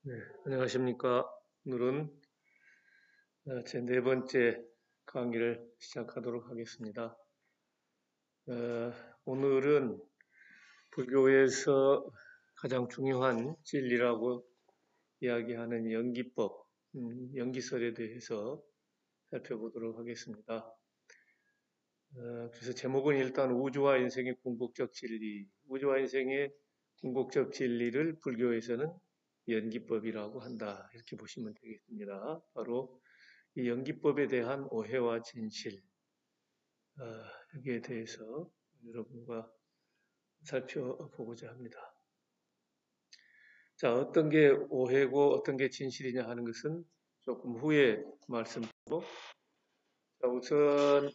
네, 안녕하십니까. 오늘은 제 네 번째 강의를 시작하도록 하겠습니다. 어, 오늘은 불교에서 가장 중요한 진리라고 이야기하는 연기법, 연기설에 대해서 살펴보도록 하겠습니다. 그래서 제목은 일단 우주와 인생의 궁극적 진리, 우주와 인생의 궁극적 진리를 불교에서는 연기법이라고 한다. 이렇게 보시면 되겠습니다. 바로 이 연기법에 대한 오해와 진실, 여기에 대해서 여러분과 살펴보고자 합니다. 자, 어떤 게 오해고 어떤 게 진실이냐 하는 것은 조금 후에 말씀드리고, 자, 우선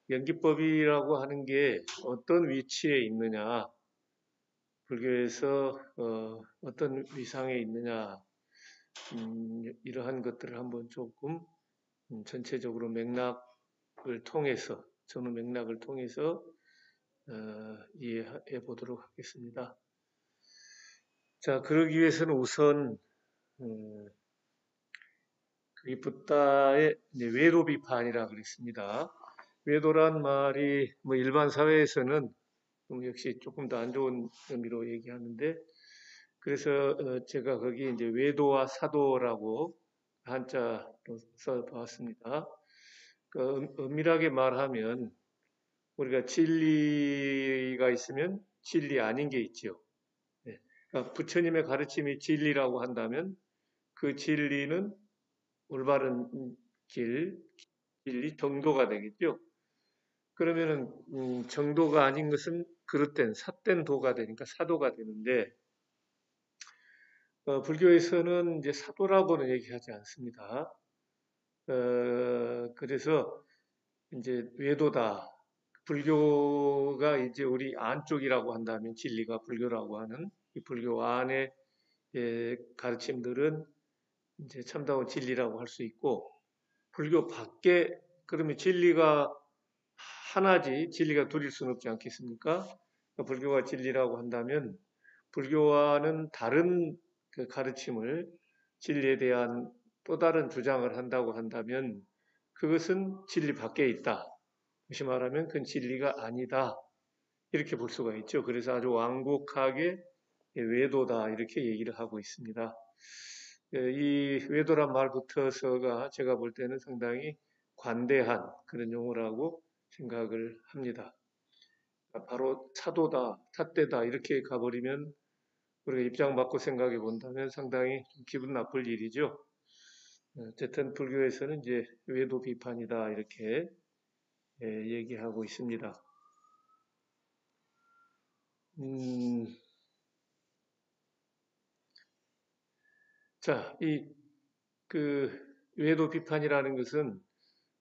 연기법이라고 하는 게 어떤 위치에 있느냐, 불교에서 어떤 위상에 있느냐, 이러한 것들을 한번 조금 전체적으로 맥락을 통해서, 전후 맥락을 통해서 이해해 보도록 하겠습니다. 자, 그러기 위해서는 우선 이 붓다의 외도 비판이라 그랬습니다. 외도란 말이 뭐 일반 사회에서는 역시 조금 더 안 좋은 의미로 얘기하는데, 그래서 제가 거기 이제 외도와 사도라고 한자로 써봤습니다. 엄밀하게 말하면 우리가 진리가 있으면 진리 아닌 게 있죠. 네. 그러니까 부처님의 가르침이 진리라고 한다면 그 진리는 올바른 진리, 정도가 되겠죠. 그러면은 정도가 아닌 것은 그릇된 삿된 도가 되니까 사도가 되는데, 불교에서는 이제 사도라고는 얘기하지 않습니다. 그래서 이제 외도다. 불교가 이제 우리 안쪽이라고 한다면 진리가 불교라고 하는 이 불교 안의 가르침들은 이제 참다운 진리라고 할 수 있고, 불교 밖에 그러면 진리가 하나지 진리가 둘일 수는 없지 않겠습니까? 그러니까 불교가 진리라고 한다면 불교와는 다른 그 가르침을 진리에 대한 또 다른 주장을 한다고 한다면 그것은 진리 밖에 있다. 다시 말하면 그건 진리가 아니다. 이렇게 볼 수가 있죠. 그래서 아주 완곡하게 외도다 이렇게 얘기를 하고 있습니다. 이 외도란 말부터서가 제가 볼 때는 상당히 관대한 그런 용어라고 생각을 합니다. 바로 사도다, 삿대다 이렇게 가버리면 우리가 입장 바꿔 생각해 본다면 상당히 기분 나쁠 일이죠. 어쨌든 불교에서는 이제 외도 비판이다 이렇게 얘기하고 있습니다. 자, 그 외도 비판이라는 것은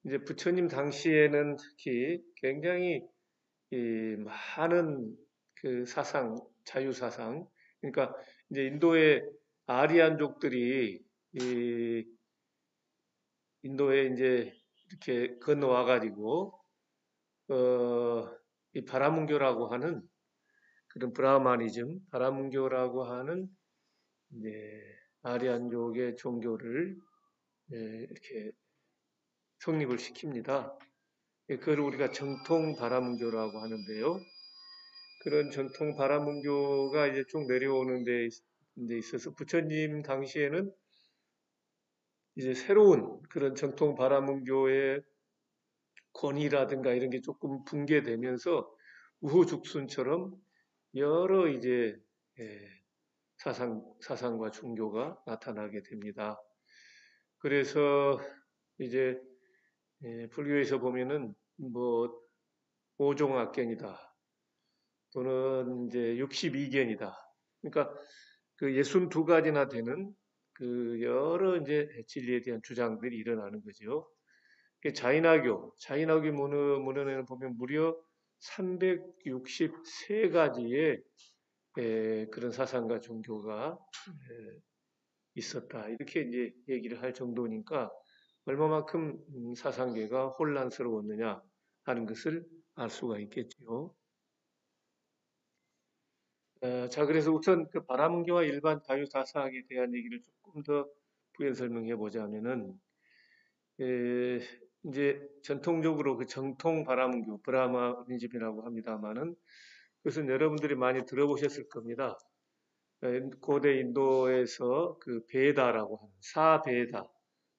이제 부처님 당시에는 특히 굉장히 많은 그 사상, 자유 사상, 그러니까 이제 인도의 아리안족들이 이 인도에 이제 이렇게 건너와 가지고 이 바라문교라고 하는 그런 브라마니즘, 바라문교라고 하는 이제 아리안족의 종교를 이렇게 성립을 시킵니다. 그걸 우리가 정통 바라문교라고 하는데요. 그런 전통 바라문교가 이제 쭉 내려오는 데 있어서 부처님 당시에는 이제 새로운 그런 정통 바라문교의 권위라든가 이런 게 조금 붕괴되면서 우후죽순처럼 여러 이제 사상과 종교가 나타나게 됩니다. 그래서 이제 불교에서 보면은 뭐 오종학견이다 또는 이제 62견이다. 그러니까 그 62가지나 되는 그 여러 이제 진리에 대한 주장들이 일어나는 거죠. 자인화교 문헌에는 보면 무려 363가지의 그런 사상과 종교가 있었다. 이렇게 이제 얘기를 할 정도니까 얼마만큼 사상계가 혼란스러웠느냐 하는 것을 알 수가 있겠지요. 자, 그래서 우선 그 바람교와 일반 다유다사학에 대한 얘기를 조금 더 부연 설명해 보자면은, 에, 이제 전통적으로 그 정통 바람교, 브라마니즘이라고 합니다만은, 그것은 여러분들이 많이 들어보셨을 겁니다. 고대 인도에서 그 베다라고 하는 사베다,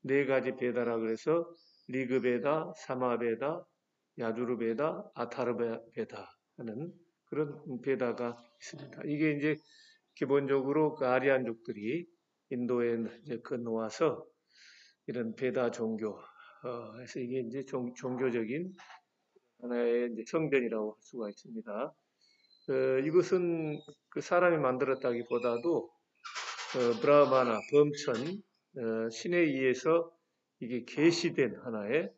네 가지 베다라 그래서 리그베다, 사마베다, 야주르베다, 아타르베다 하는 그런 베다가 있습니다. 이게 이제 기본적으로 그 아리안족들이 인도에 이제 건너와서 이런 베다 종교, 해서 이게 이제 종교적인 하나의 이제 성전이라고 할 수가 있습니다. 이것은 그 사람이 만들었다기보다도 브라마나 범천 신에 의해서 이게 계시된 하나의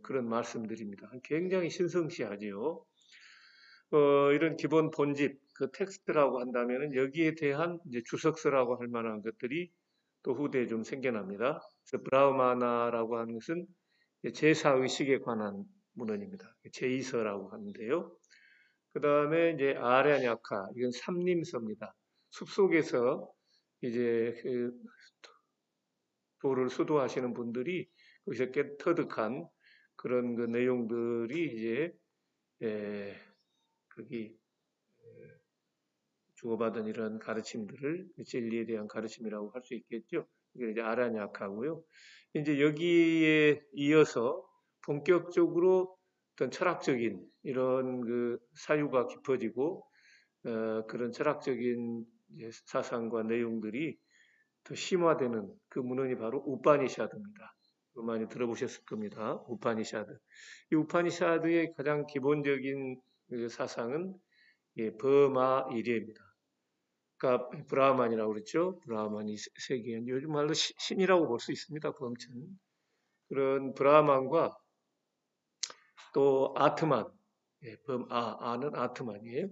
그런 말씀들입니다. 굉장히 신성시하지요. 이런 기본 본집 그 텍스트라고 한다면은 여기에 대한 이제 주석서라고 할 만한 것들이 또 후대에 좀 생겨납니다. 그래서 브라마나라고 하는 것은 제사 의식에 관한 문헌입니다. 제이서라고 하는데요. 그 다음에 이제 아랴냐카, 이건 삼림서입니다. 숲속에서 이제 그 도를 수도하시는 분들이 거기서 터득한 그런 그 내용들이 이제 거기 주고받은 이런 가르침들을 진리에 대한 가르침이라고 할 수 있겠죠. 이게 이제 아라냐카고요. 이제 여기에 이어서 본격적으로 어떤 철학적인 이런 그 사유가 깊어지고 그런 철학적인 사상과 내용들이 더 심화되는 그 문헌이 바로 우파니샤드입니다. 많이 들어보셨을 겁니다. 우파니샤드. 이 우파니샤드의 가장 기본적인 그 사상은 버마 이레입니다. 그러니까 브라만이라고 그랬죠. 브라만이 세계인 요즘 말로 신이라고 볼 수 있습니다. 범천. 그런 브라만과 또 아트만, 아는 아트만이에요.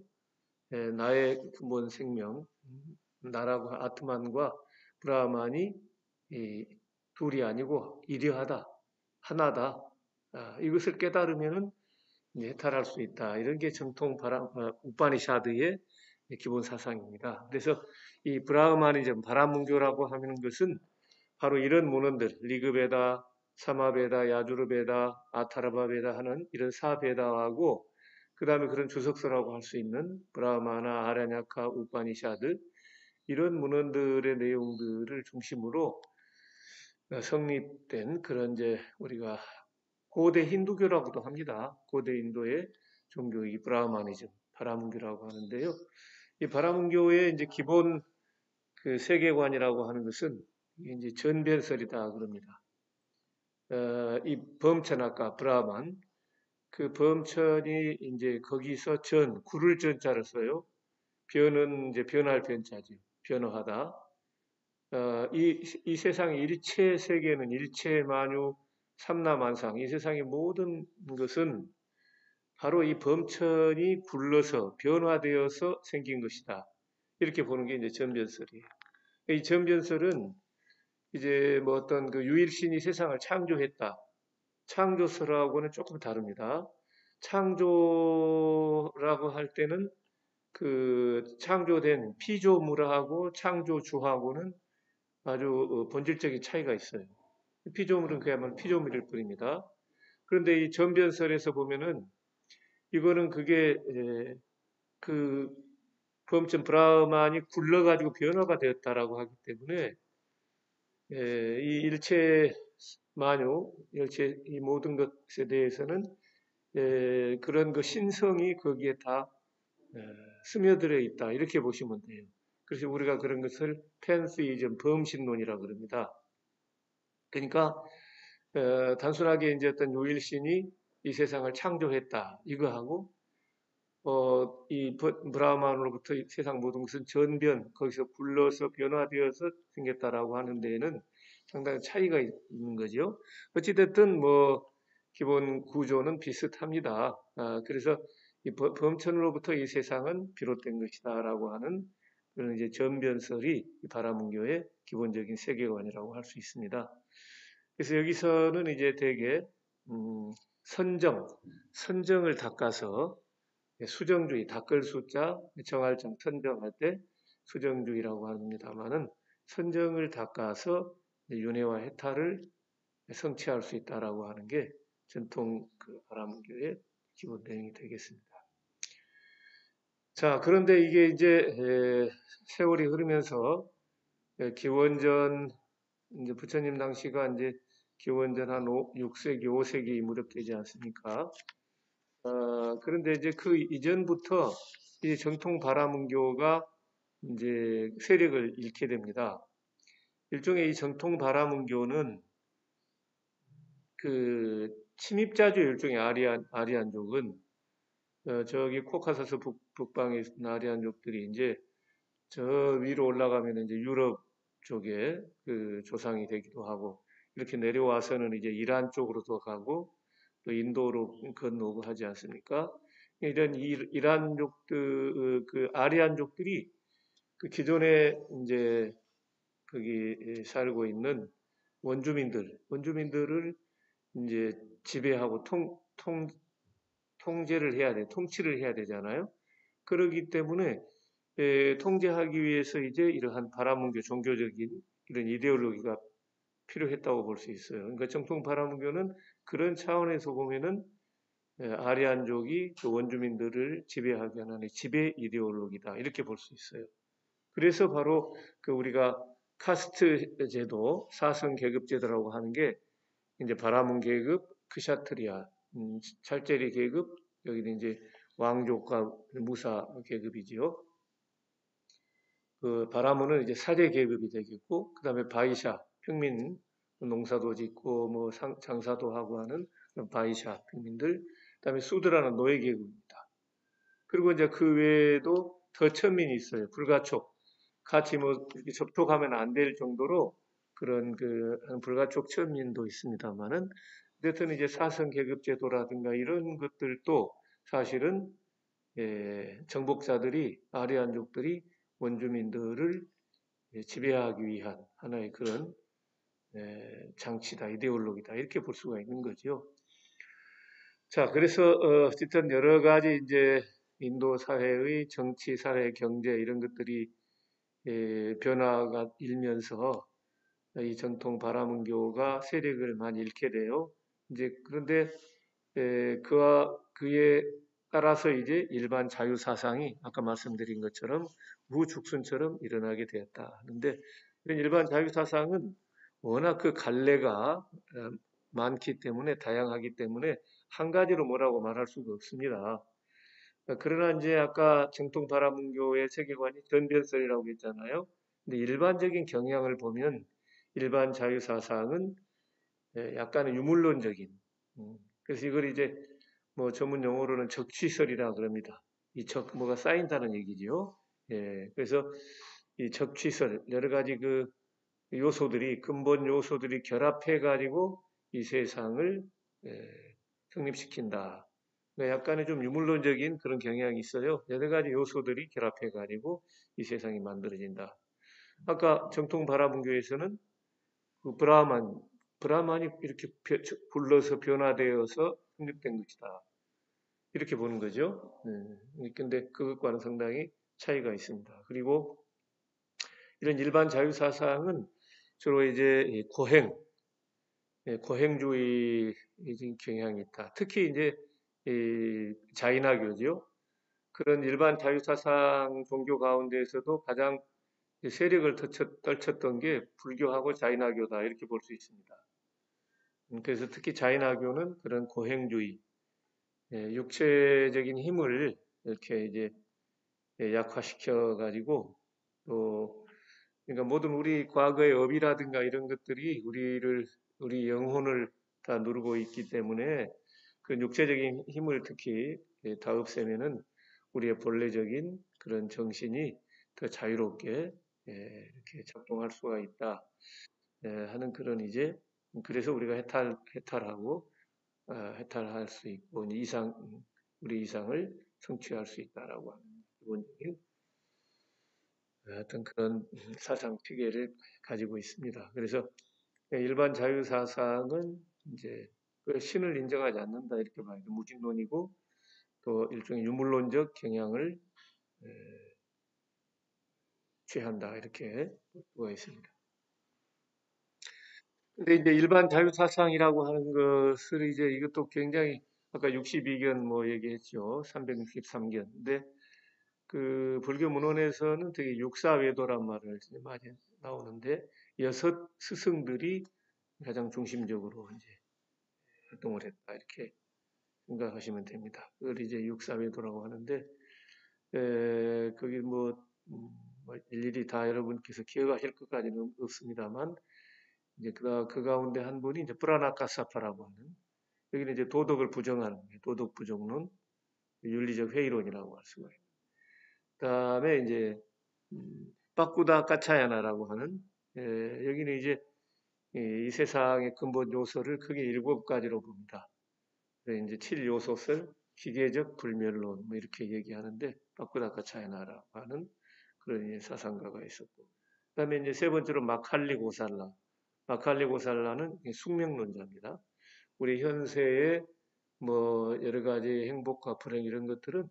나의 근본 생명, 나라고 아트만과 브라만이 둘이 아니고 일여하다, 하나다. 이것을 깨달으면은 해탈할 수 있다. 이런 게 정통 우파니샤드의 기본 사상입니다. 그래서 이 브라흐마니즘, 바람문교라고 하는 것은 바로 이런 문헌들, 리그베다, 사마베다, 야주르베다, 아타라바베다 하는 이런 사베다하고 그 다음에 그런 주석서라고 할 수 있는 브라마나, 아라냐카, 우파니샤드 이런 문헌들의 내용들을 중심으로 성립된 그런 이제 우리가 고대 힌두교라고도 합니다. 고대 인도의 종교이 브라마니즘, 바라문교라고 하는데요. 이 바라문교의 이제 기본 그 세계관이라고 하는 것은 이제 전변설이다 그럽니다. 이 범천 아까 브라만 그 범천이 이제 거기서 구를 전자를 써요. 변은 이제 변할 변자죠. 변화하다. 이 세상의 일체 세계는 일체 만유 삼라만상 이 세상의 모든 것은 바로 이 범천이 굴러서 변화되어서 생긴 것이다. 이렇게 보는 게 이제 전변설이에요. 이 전변설은 이제 뭐 어떤 그 유일신이 세상을 창조했다. 창조설하고는 조금 다릅니다. 창조라고 할 때는 그 창조된 피조물하고 창조주하고는 아주 본질적인 차이가 있어요. 피조물은 그야말로 피조물일 뿐입니다. 그런데 이 전변설에서 보면은 이거는 그게 그 범천 브라흐만이 굴러가지고 변화가 되었다라고 하기 때문에 이 일체 만유, 일체 이 모든 것에 대해서는 그런 그 신성이 거기에 다 스며들어 있다 이렇게 보시면 돼요. 그래서 우리가 그런 것을 팬시이즘 범신론이라고 그럽니다. 그러니까 단순하게 이제 어떤 유일신이 이 세상을 창조했다 이거하고 이 브라흐만으로부터 세상 모든 것은 전변 거기서 굴러서 변화되어서 생겼다라고 하는 데에는 상당히 차이가 있는 거죠. 어찌됐든 뭐 기본 구조는 비슷합니다. 그래서 이 범천으로부터 이 세상은 비롯된 것이다라고 하는 그런 이제 전변설이 바라문교의 기본적인 세계관이라고 할 수 있습니다. 그래서 여기서는 이제 대개 선정을 닦아서 수정주의, 닦을 숫자, 정할정, 선정할 때 수정주의라고 합니다만은 선정을 닦아서 윤회와 해탈을 성취할 수 있다라고 하는 게 전통 바라문교의 기본 내용이 되겠습니다. 자, 그런데 이게 이제 세월이 흐르면서 기원전 이제 부처님 당시가 이제 기원전 한 6세기, 5세기 무렵되지 않습니까? 그런데 이제 그 이전부터 이 정통 바라문교가 이제 세력을 잃게 됩니다. 일종의 이 정통 바라문교는 그 침입자주 일종의 아리안족은 저기 코카사스 북방에 있는 아리안족들이 이제 저 위로 올라가면 이제 유럽 쪽에 그 조상이 되기도 하고 이렇게 내려와서는 이제 이란 쪽으로도 가고 또 인도로 건너고 하지 않습니까? 이런 이란족들 그 아리안족들이 그 기존에 이제 거기 살고 있는 원주민들을 이제 지배하고 통제를 해야 돼, 통치를 해야 되잖아요. 그러기 때문에 통제하기 위해서 이제 이러한 바라문교 종교적인 이런 이데올로기가 필요했다고 볼 수 있어요. 그러니까 정통 바라문교는 그런 차원에서 보면은 아리안족이 그 원주민들을 지배하게 하는 지배 이데올로기다 이렇게 볼 수 있어요. 그래서 바로 그 우리가 카스트 제도, 사성 계급 제도라고 하는 게 이제 바라문 계급, 크샤트리아, 찰제리 계급, 여기는 이제 왕족과 무사 계급이지요. 그 바라문은 이제 사제 계급이 되겠고, 그 다음에 바이샤, 평민, 농사도 짓고, 뭐 장사도 하고 하는 바이샤, 평민들, 그 다음에 수드라는 노예 계급입니다. 그리고 이제 그 외에도 더천민이 있어요. 불가촉. 같이 뭐 이렇게 접촉하면 안 될 정도로 그런 그 불가촉 천민도 있습니다만은, 어쨌든 이제 사성 계급 제도라든가 이런 것들도 사실은 정복자들이 아리안족들이 원주민들을 지배하기 위한 하나의 그런 장치다, 이데올로기다 이렇게 볼 수가 있는 거죠. 자, 그래서 어쨌든 여러 가지 이제 인도 사회의 정치, 사회, 경제 이런 것들이 변화가 일면서 이 전통 바라문교가 세력을 많이 잃게 돼요. 이제 그런데 그에 따라서 이제 일반 자유 사상이 아까 말씀드린 것처럼 무죽순처럼 일어나게 되었다. 그런데 일반 자유 사상은 워낙 그 갈래가 많기 때문에 다양하기 때문에 한 가지로 뭐라고 말할 수가 없습니다. 그러나 이제 아까 정통 바라문교의 세계관이 전변설이라고 했잖아요. 근데 일반적인 경향을 보면 일반 자유 사상은 약간의 유물론적인 그래서 이걸 이제 뭐 전문 용어로는 적취설이라 그럽니다. 이 뭐가 쌓인다는 얘기지요. 그래서 이 적취설 여러 가지 그 요소들이 근본 요소들이 결합해 가지고 이 세상을 성립시킨다. 그러니까 약간의 좀 유물론적인 그런 경향이 있어요. 여러 가지 요소들이 결합해 가지고 이 세상이 만들어진다. 아까 정통 바라문교에서는 그 브라만이 이렇게 불러서 변화되어서 성립된 것이다. 이렇게 보는 거죠. 근데 그것과는 상당히 차이가 있습니다. 그리고 이런 일반 자유사상은 주로 이제 고행주의적인 경향이 있다. 특히 이제 자인화교죠. 그런 일반 자유사상 종교 가운데에서도 가장 세력을 떨쳤던 게 불교하고 자인화교다 이렇게 볼 수 있습니다. 그래서 특히 자인화교는 그런 고행주의, 육체적인 힘을 이렇게 이제 약화시켜 가지고 또 그러니까 모든 우리 과거의 업이라든가 이런 것들이 우리 영혼을 다 누르고 있기 때문에 그 육체적인 힘을 특히 다 없애면은 우리의 본래적인 그런 정신이 더 자유롭게 이렇게 작동할 수가 있다 하는 그런 이제 그래서 우리가 해탈하고 해탈할 수 있고 우리 이상을 성취할 수 있다라고 하는 기본적인 어떤 그런 사상 체계를 가지고 있습니다. 그래서 일반 자유 사상은 이제 그 신을 인정하지 않는다 이렇게 봐요. 무신론이고 또 일종의 유물론적 경향을 취한다 이렇게 볼 수가 있습니다. 근데 이제 일반 자유사상이라고 하는 것을 이제 이것도 굉장히 아까 62견 뭐 얘기했죠. 363견. 근데 그 불교 문헌에서는 되게 육사외도란 말을 이제 많이 나오는데 여섯 스승들이 가장 중심적으로 이제 활동을 했다 이렇게 생각하시면 됩니다. 그걸 이제 육사외도라고 하는데 거기 뭐 일일이 다 여러분께서 기억하실 것까지는 없습니다만 이제 그 가운데 한 분이 이제 프라나카사파라고 하는 여기는 이제 도덕을 부정하는 거예요. 도덕 부정론, 윤리적 회의론이라고 할 수가 있어요. 그다음에 이제 빠꾸다 까차야나라고 하는 여기는 이제 이 세상의 근본 요소를 크게 7가지로 봅니다. 이제 7요소설, 기계적 불멸론 뭐 이렇게 얘기하는데 빠꾸다 까차야나라고 하는 그런 사상가가 있었고, 그다음에 이제 세 번째로 마칼리 고살라. 마칼리 고살라는 숙명론자입니다. 우리 현세의 뭐 여러 가지 행복과 불행 이런 것들은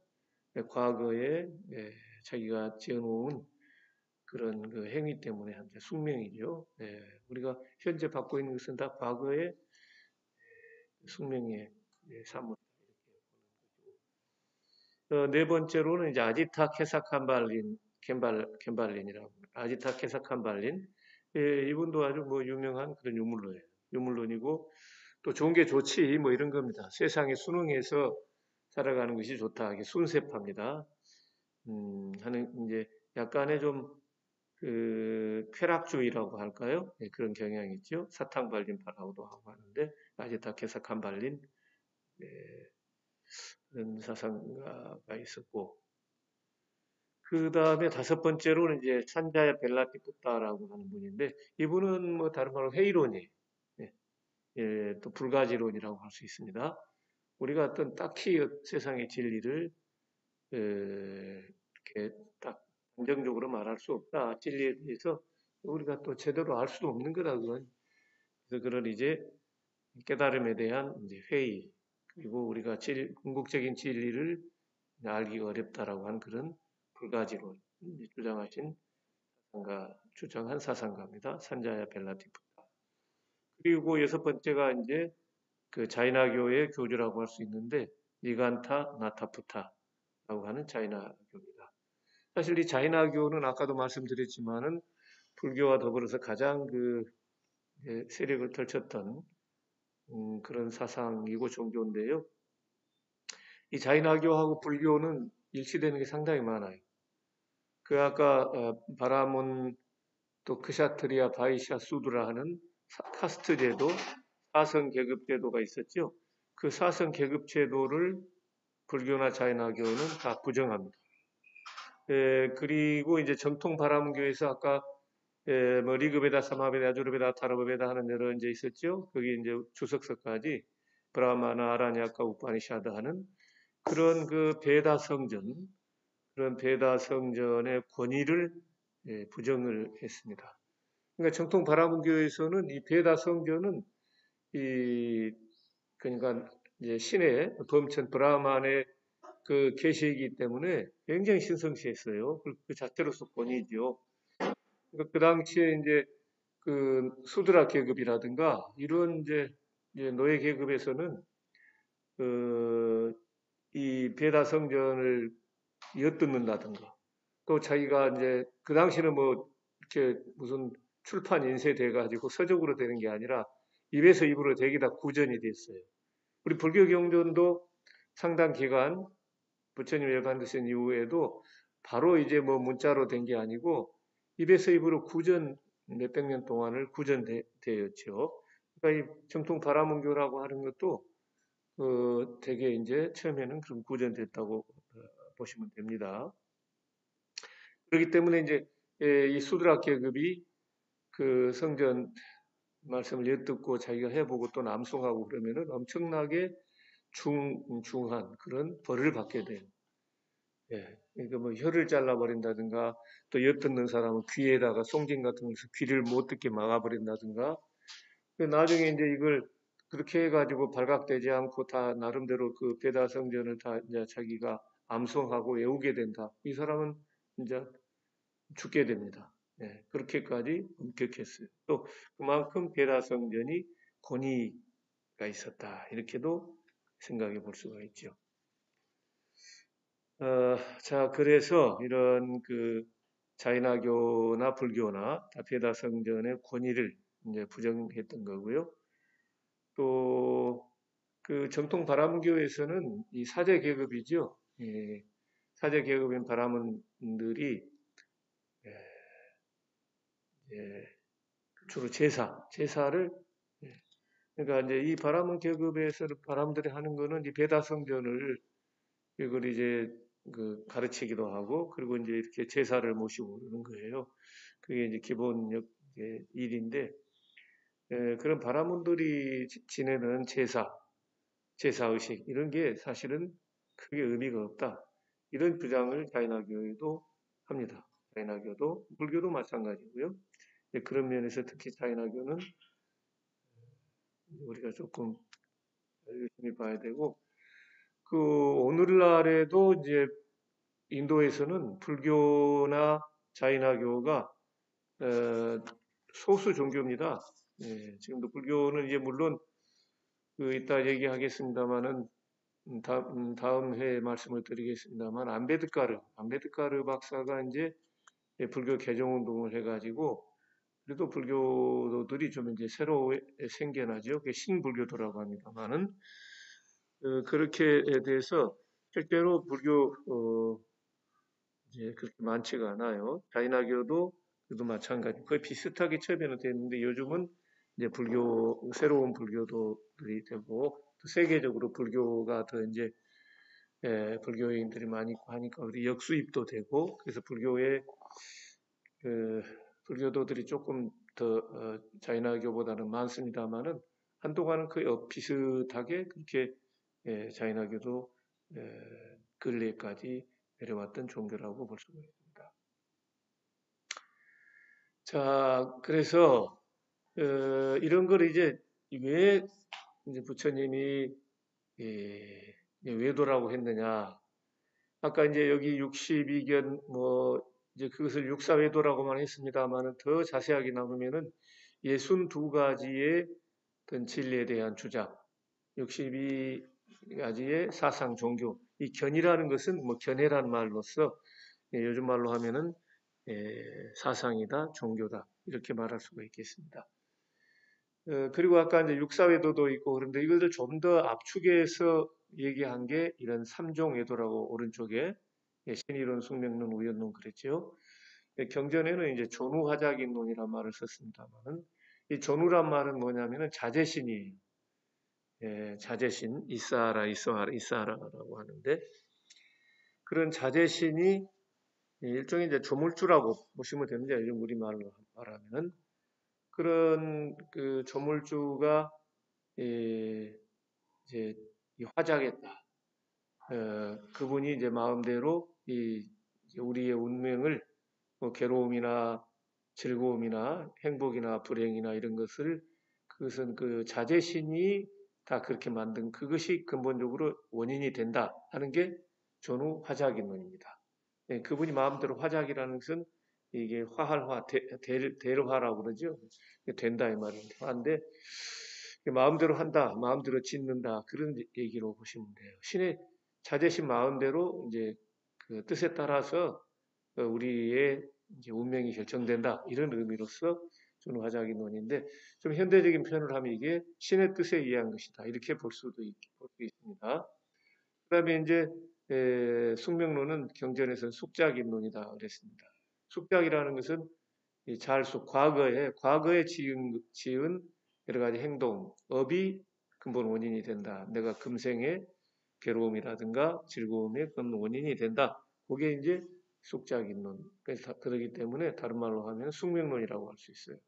과거에 자기가 지어놓은 그런 그 행위 때문에 한 숙명이죠. 우리가 현재 받고 있는 것은 다 과거의 숙명의 산물. 네 번째로는 이제 아지타 케사칸발린, 켄발린이라고 아지타 케사칸발린. 이분도 아주 뭐 유명한 그런 유물론이에요. 유물론이고 또 좋은 게 좋지 뭐 이런 겁니다. 세상에 순응해서 살아가는 것이 좋다. 이게 순세파입니다. 하는 이제 약간의 좀 그 쾌락주의라고 할까요? 그런 경향이 있죠. 사탕발린파라고도 하고 하는데 아지타 케사칸발린 그런 사상가가 있었고, 그 다음에 다섯 번째로는 이제 산자야 벨라티푸타라고 하는 분인데 이분은 뭐 다른 말로 회의론이 또 불가지론이라고 할 수 있습니다. 우리가 어떤 딱히 세상의 진리를 이렇게 딱 긍정적으로 말할 수 없다. 진리에 대해서 우리가 또 제대로 알 수도 없는 거다. 그건. 그래서 그런 이제 깨달음에 대한 이제 회의, 그리고 우리가 궁극적인 진리를 알기가 어렵다라고 하는 그런 불가지론 주장하신 주장한 사상가입니다. 산자야 벨라티푸타. 그리고 여섯 번째가 이제 그 자이나교의 교주라고 할 수 있는데 니간타 나타푸타라고 하는 자이나교입니다. 사실 이 자이나교는 아까도 말씀드렸지만은 불교와 더불어서 가장 그 세력을 펼쳤던 그런 사상이고 종교인데요. 이 자이나교하고 불교는 일치되는 게 상당히 많아요. 그 아까 바라문 또 크샤트리아 바이샤 수드라 하는 카스트 제도, 사성 계급 제도가 있었죠. 그 사성 계급 제도를 불교나 자이나교는 다 부정합니다. 그리고 이제 정통 바라문교에서 아까 뭐 리그베다, 사마베다, 아주르베다, 타르베다 하는 여러 이제 있었죠. 거기 이제 주석서까지 브라마나, 아라냐카, 우파니샤드 하는 그런 그 베다 성전, 그런 베다 성전의 권위를 부정을 했습니다. 그러니까 정통 바라문교에서는 이 베다 성전은 이 그러니까 이제 신의 범천 브라만의 그 계시이기 때문에 굉장히 신성시했어요. 그 자체로서 권위죠. 그러니까 그 당시에 이제 그 수드라 계급이라든가 이런 이제 노예 계급에서는 이 베다 성전을 엿듣는다든가 또 자기가 이제 그 당시는 뭐 이렇게 무슨 출판 인쇄돼 가지고 서적으로 되는 게 아니라 입에서 입으로 되게 다 구전이 됐어요. 우리 불교 경전도 상당 기간 부처님 열반드신 이후에도 바로 이제 뭐 문자로 된 게 아니고 입에서 입으로 구전 몇백 년 동안을 구전되었죠. 그러니까 이 정통 바라문교라고 하는 것도 되게 이제 처음에는 그런 구전됐다고 보시면 됩니다. 그렇기 때문에 이제 이 수드라 계급이 그 성전 말씀을 엿듣고 자기가 해보고 또 남송하고 그러면은 엄청나게 중한 그런 벌을 받게 돼요. 그러니까 뭐 혀를 잘라버린다든가 또 엿듣는 사람은 귀에다가 송진 같은 거서 귀를 못 듣게 막아버린다든가 나중에 이제 이걸 그렇게 해가지고 발각되지 않고 다 나름대로 그 배다성전을 다 이제 자기가 암송하고 외우게 된다. 이 사람은 이제 죽게 됩니다. 예, 그렇게까지 엄격했어요. 또 그만큼 배다성전이 권위가 있었다. 이렇게도 생각해 볼 수가 있죠. 자, 그래서 이런 그 자인화교나 불교나 배다성전의 권위를 이제 부정했던 거고요. 또 그 정통 바라문교에서는 이 사제 계급이죠. 예, 사제 계급인 바라문들이 예, 예, 주로 제사를 예, 그러니까 이제 이 바라문 계급에서 바람들이 하는 거는 이 배다성전을 이걸 이제 그 가르치기도 하고 그리고 이제 이렇게 제사를 모시고 그러는 거예요. 그게 이제 기본 일인데 그런 바라문들이 지내는 제사의식 이런 게 사실은 크게 의미가 없다. 이런 주장을 자이나교에도 합니다. 자이나교도 불교도 마찬가지고요. 그런 면에서 특히 자이나교는 우리가 조금 열심히 봐야 되고 그 오늘날에도 이제 인도에서는 불교나 자이나교가 소수 종교입니다. 예, 지금도 불교는 이제 물론 그 이따 얘기하겠습니다만은 다음 회에 말씀을 드리겠습니다만 안베드카르 박사가 이제 불교 개정 운동을 해가지고 그래도 불교도들이 좀 이제 새로 생겨나죠. 그게 신불교도라고 합니다만은 그렇게 대해서 실제로 불교 이제 그렇게 많지가 않아요. 다이나교도 그도 마찬가지. 거의 비슷하게 처음에는 됐는데 요즘은 이제 새로운 불교도들이 되고 또 세계적으로 불교가 더 이제 불교인들이 많이 있고 하니까 우리 역수입도 되고 그래서 그 불교도들이 조금 더 자이나교보다는 많습니다만은 한동안은 거의 비슷하게 그렇게 자이나교도 근래까지 내려왔던 종교라고 볼 수가 있습니다. 자, 그래서 이런 걸 이제 왜 이제 부처님이 외도라고 했느냐? 아까 이제 여기 62견 뭐 이제 그것을 육사외도라고만 했습니다만은 더 자세하게 나누면은 62가지의 어떤 진리에 대한 주장, 62가지의 사상 종교. 이 견이라는 것은 뭐 견해라는 말로서 요즘 말로 하면은 사상이다, 종교다 이렇게 말할 수가 있겠습니다. 그리고 아까 이제 육사외도도 있고 그런데 이것을 좀 더 압축해서 얘기한 게 이런 삼종외도라고 오른쪽에 신이론, 숙명론, 우연론 그랬죠. 경전에는 이제 존우화작인론이란 말을 썼습니다만은 이 존우란 말은 뭐냐면은 자제신이에요. 자제신 이사라라고 하는데 그런 자제신이 일종의 이제 조물주라고 보시면 됩니다. 요즘 우리말로 말하면은 그런 그 조물주가 이제 이 화작했다. 그분이 이제 마음대로 우리의 운명을 뭐 괴로움이나 즐거움이나 행복이나 불행이나 이런 그것은 그 자제신이 다 그렇게 만든 그것이 근본적으로 원인이 된다 하는 게 전후 화작인론입니다. 그분이 마음대로 화작이라는 것은 이게 화할화, 대르화라고 그러죠. 된다 이 말입니다. 화인데 마음대로 한다, 마음대로 짓는다 그런 얘기로 보시면 돼요. 신의 자제신 마음대로 이제 그 뜻에 따라서 우리의 이제 운명이 결정된다 이런 의미로서 저는 화작인론인데 좀 현대적인 표현을 하면 이게 신의 뜻에 의한 것이다 이렇게 볼 수 있습니다. 그다음에 이제 숙명론은 경전에서는 숙작인론이다 그랬습니다. 숙작이라는 것은 이 잘숙 과거에 지은 여러 가지 행동, 업이 근본 원인이 된다. 내가 금생의 괴로움이라든가 즐거움의 그런 원인이 된다. 그게 이제 숙작인론. 그러기 때문에 다른 말로 하면 숙명론이라고 할 수 있어요.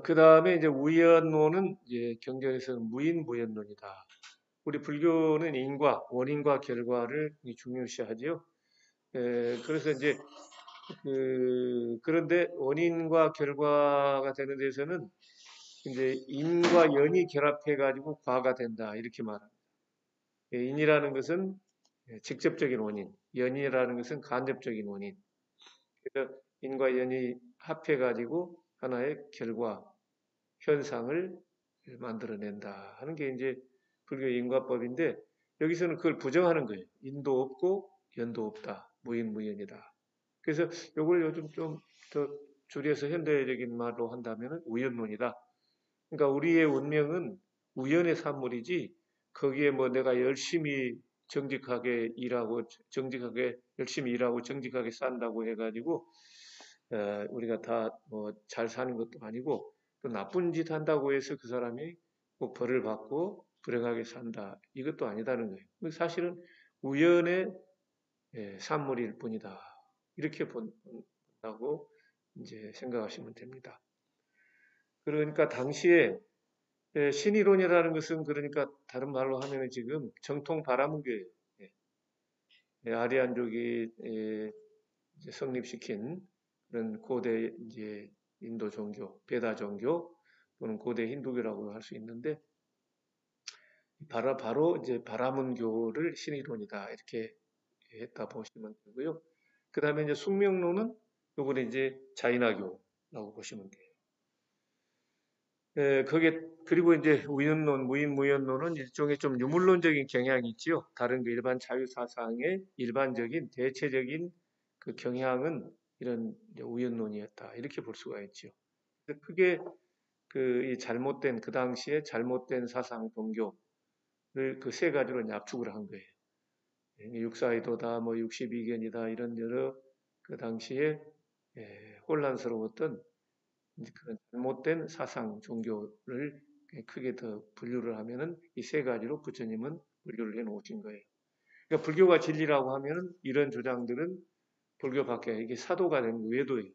그 다음에 이제 우연론은 이제 경전에서는 무인무연론이다. 우리 불교는 원인과 결과를 중요시하죠. 그래서 이제 그런데 원인과 결과가 되는 데서는 이제 인과 연이 결합해가지고 과가 된다. 이렇게 말합니다. 인이라는 것은 직접적인 원인, 연이라는 것은 간접적인 원인. 그래서 인과 연이 합해가지고 하나의 결과, 현상을 만들어낸다 하는 게 이제 불교의 인과법인데 여기서는 그걸 부정하는 거예요. 인도 없고 연도 없다. 무인무연이다. 그래서 이걸 요즘 좀 더 줄여서 현대적인 말로 한다면 우연론이다. 그러니까 우리의 운명은 우연의 산물이지 거기에 뭐 내가 열심히 정직하게 일하고 정직하게 열심히 일하고 정직하게 산다고 해가지고 우리가 다 뭐 잘 사는 것도 아니고 또 나쁜 짓 한다고 해서 그 사람이 꼭 벌을 받고 불행하게 산다 이것도 아니다는 거예요. 사실은 우연의 산물일 뿐이다. 이렇게 본다고 이제 생각하시면 됩니다. 그러니까 당시에 신이론이라는 것은 그러니까 다른 말로 하면 지금 정통 바라문교예요. 아리안족이 성립시킨 그런 고대 이제 인도 종교, 베다 종교 또는 고대 힌두교라고 할 수 있는데 바로 이제 바라문교를 신이론이다 이렇게 했다 보시면 되고요. 그 다음에 이제 숙명론은 요번에 이제 자인화교라고 보시면 돼요. 거기에 그리고 이제 우연론, 무인무연론은 일종의 좀 유물론적인 경향이 있지요. 다른 그 일반 자유사상의 일반적인 대체적인 그 경향은 이런 우연론이었다. 이렇게 볼 수가 있지요. 크게 그 잘못된 그 당시에 잘못된 사상 종교를 그 세 가지로 압축을 한 거예요. 육사이도다, 뭐 62견이다 이런 여러 그 당시에 혼란스러웠던 그런 잘못된 사상, 종교를 크게 더 분류를 하면은 이 세 가지로 부처님은 분류를 해 놓으신 거예요. 그러니까 불교가 진리라고 하면은 이런 주장들은 불교 밖에 이게 사도가 된 외도예요.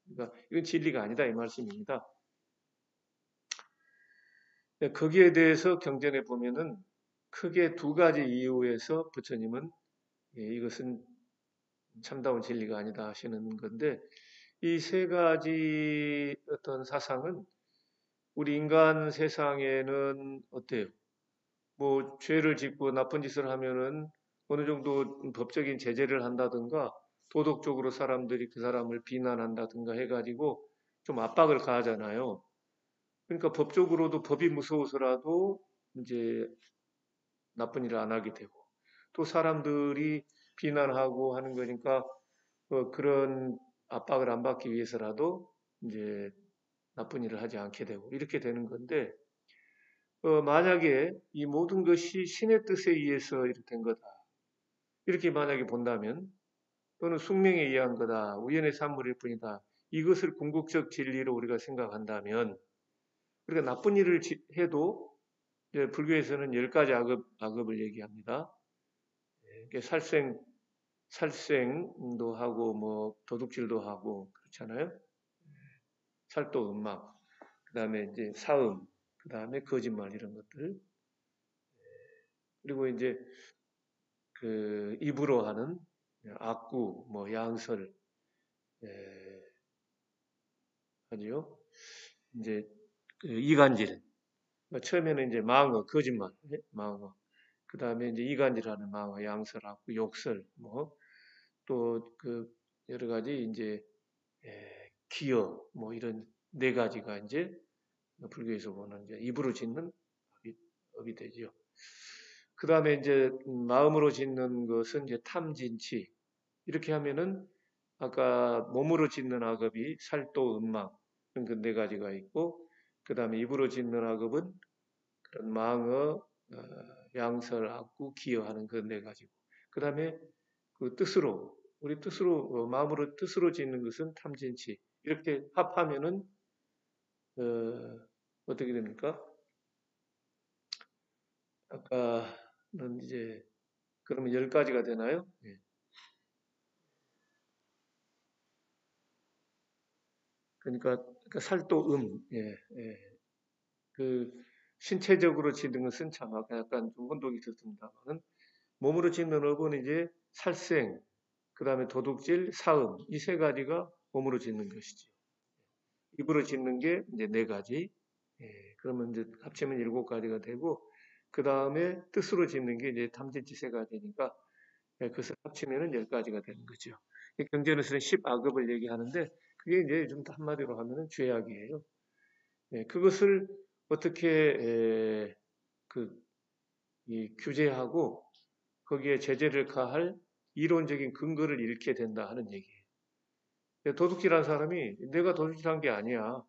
그러니까 이건 진리가 아니다 이 말씀입니다. 거기에 대해서 경전에 보면은 크게 두 가지 이유에서 부처님은 이것은 참다운 진리가 아니다 하시는 건데 이 세 가지 어떤 사상은 우리 인간 세상에는 어때요? 뭐 죄를 짓고 나쁜 짓을 하면은 어느 정도 법적인 제재를 한다든가 도덕적으로 사람들이 그 사람을 비난한다든가 해가지고 좀 압박을 가하잖아요. 그러니까 법적으로도 법이 무서워서라도 이제 나쁜 일을 안 하게 되고 또 사람들이 비난하고 하는 거니까 그런 압박을 안 받기 위해서라도 이제 나쁜 일을 하지 않게 되고 이렇게 되는 건데 만약에 이 모든 것이 신의 뜻에 의해서 이렇게 된 거다. 이렇게 만약에 본다면 또는 숙명에 의한 거다. 우연의 산물일 뿐이다. 이것을 궁극적 진리로 우리가 생각한다면 우리가 나쁜 일을 해도 불교에서는 10가지 악업을 얘기합니다. 살생도 하고 뭐 도둑질도 하고 그렇잖아요. 살도 음악, 그다음에 이제 사음, 그다음에 거짓말 이런 것들. 그리고 이제 그 입으로 하는 악구, 뭐 양설, 하지요. 이제 그 이간질. 처음에는 이제 망어, 거짓말, 망어. 그 다음에 이제 이간질하는 망어, 양설하고 욕설, 뭐 또 그 여러 가지 이제 기어, 뭐 이런 네 가지가 이제 불교에서 보는 이제 입으로 짓는 업이 되죠. 그 다음에 이제 마음으로 짓는 것은 이제 탐진치. 이렇게 하면은 아까 몸으로 짓는 악업이 살도, 음망 그 네 가지가 있고 그 다음에 입으로 짓는 악업은 그런 망어, 양설, 악구, 기여하는 그 네 가지고 그 다음에 그 뜻으로 우리 뜻으로 마음으로 뜻으로 짓는 것은 탐진치. 이렇게 합하면은 어떻게 됩니까? 아까는 이제 그러면 10가지가 되나요? 예. 그러니까 살도 예, 예. 그 신체적으로 짓는 것은 참 약간 좀 혼동이 있었습니다만은 몸으로 짓는 업은 이제 살생, 그 다음에 도둑질, 사음 이 세 가지가 몸으로 짓는 것이죠. 입으로 짓는 게 이제 네 가지, 그러면 이제 합치면 7가지가 되고, 그 다음에 뜻으로 짓는 게 이제 탐진치세가 되니까, 그것을 합치면은 10가지가 되는 거죠. 경전에서는 10악업을 얘기하는데, 그게 이제 좀 한마디로 하면은 죄악이에요. 그것을 어떻게, 규제하고, 거기에 제재를 가할 이론적인 근거를 잃게 된다 하는 얘기예요. 도둑질한 사람이 내가 도둑질한 게 아니야.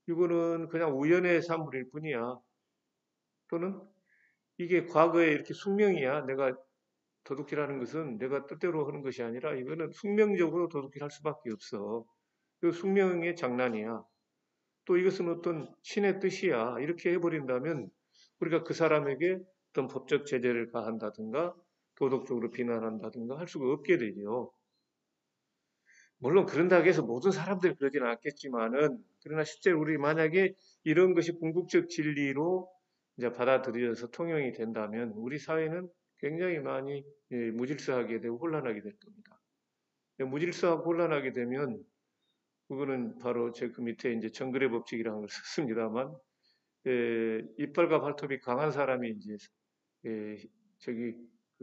이거는 그냥 우연의 산물일 뿐이야. 또는 이게 과거에 이렇게 숙명이야. 내가 도둑질하는 것은 내가 뜻대로 하는 것이 아니라 이거는 숙명적으로 도둑질할 수밖에 없어. 그 숙명의 장난이야. 또 이것은 어떤 신의 뜻이야. 이렇게 해버린다면 우리가 그 사람에게 어떤 법적 제재를 가한다든가 도덕적으로 비난한다든가 할 수가 없게 되죠. 물론 그런다고 해서 모든 사람들이 그러지는 않겠지만은, 그러나 실제로 우리 만약에 이런 것이 궁극적 진리로 이제 받아들여져서 통용이 된다면 우리 사회는 굉장히 많이 무질서하게 되고 혼란하게 될 겁니다. 무질서하고 혼란하게 되면 그거는 바로 제 그 밑에 이제 정글의 법칙이라는 걸 썼습니다만, 이빨과 발톱이 강한 사람이 이제 에, 저기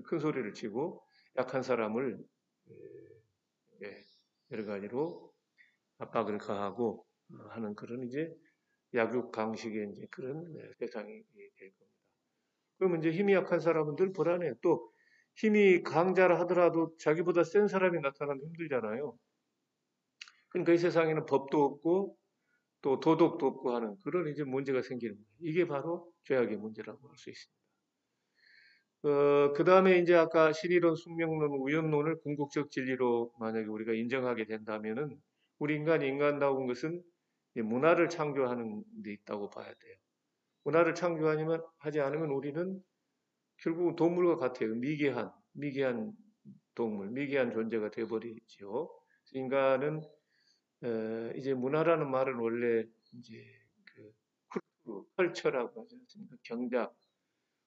큰 소리를 치고 약한 사람을 예, 여러 가지로 압박을 가하고 하는 그런 이제 약육 강식의 이제 그런 세상이 될 겁니다. 그러면 이제 힘이 약한 사람은 늘 불안해요. 또 힘이 강자라 하더라도 자기보다 센 사람이 나타나면 힘들잖아요. 그러니까 이 세상에는 법도 없고 또 도덕도 없고 하는 그런 이제 문제가 생기는 거예요. 이게 바로 죄악의 문제라고 할 수 있습니다. 그 다음에 이제 아까 신이론, 숙명론, 우연론을 궁극적 진리로 만약에 우리가 인정하게 된다면은 우리 인간이 인간다운 것은 문화를 창조하는 데 있다고 봐야 돼요. 문화를 창조하지 않으면 우리는 결국 동물과 같아요. 미개한 동물, 미개한 존재가 되어버리지요. 인간은 이제 문화라는 말은 원래 이제 그 컬처라고 하지 않습니까? 경작.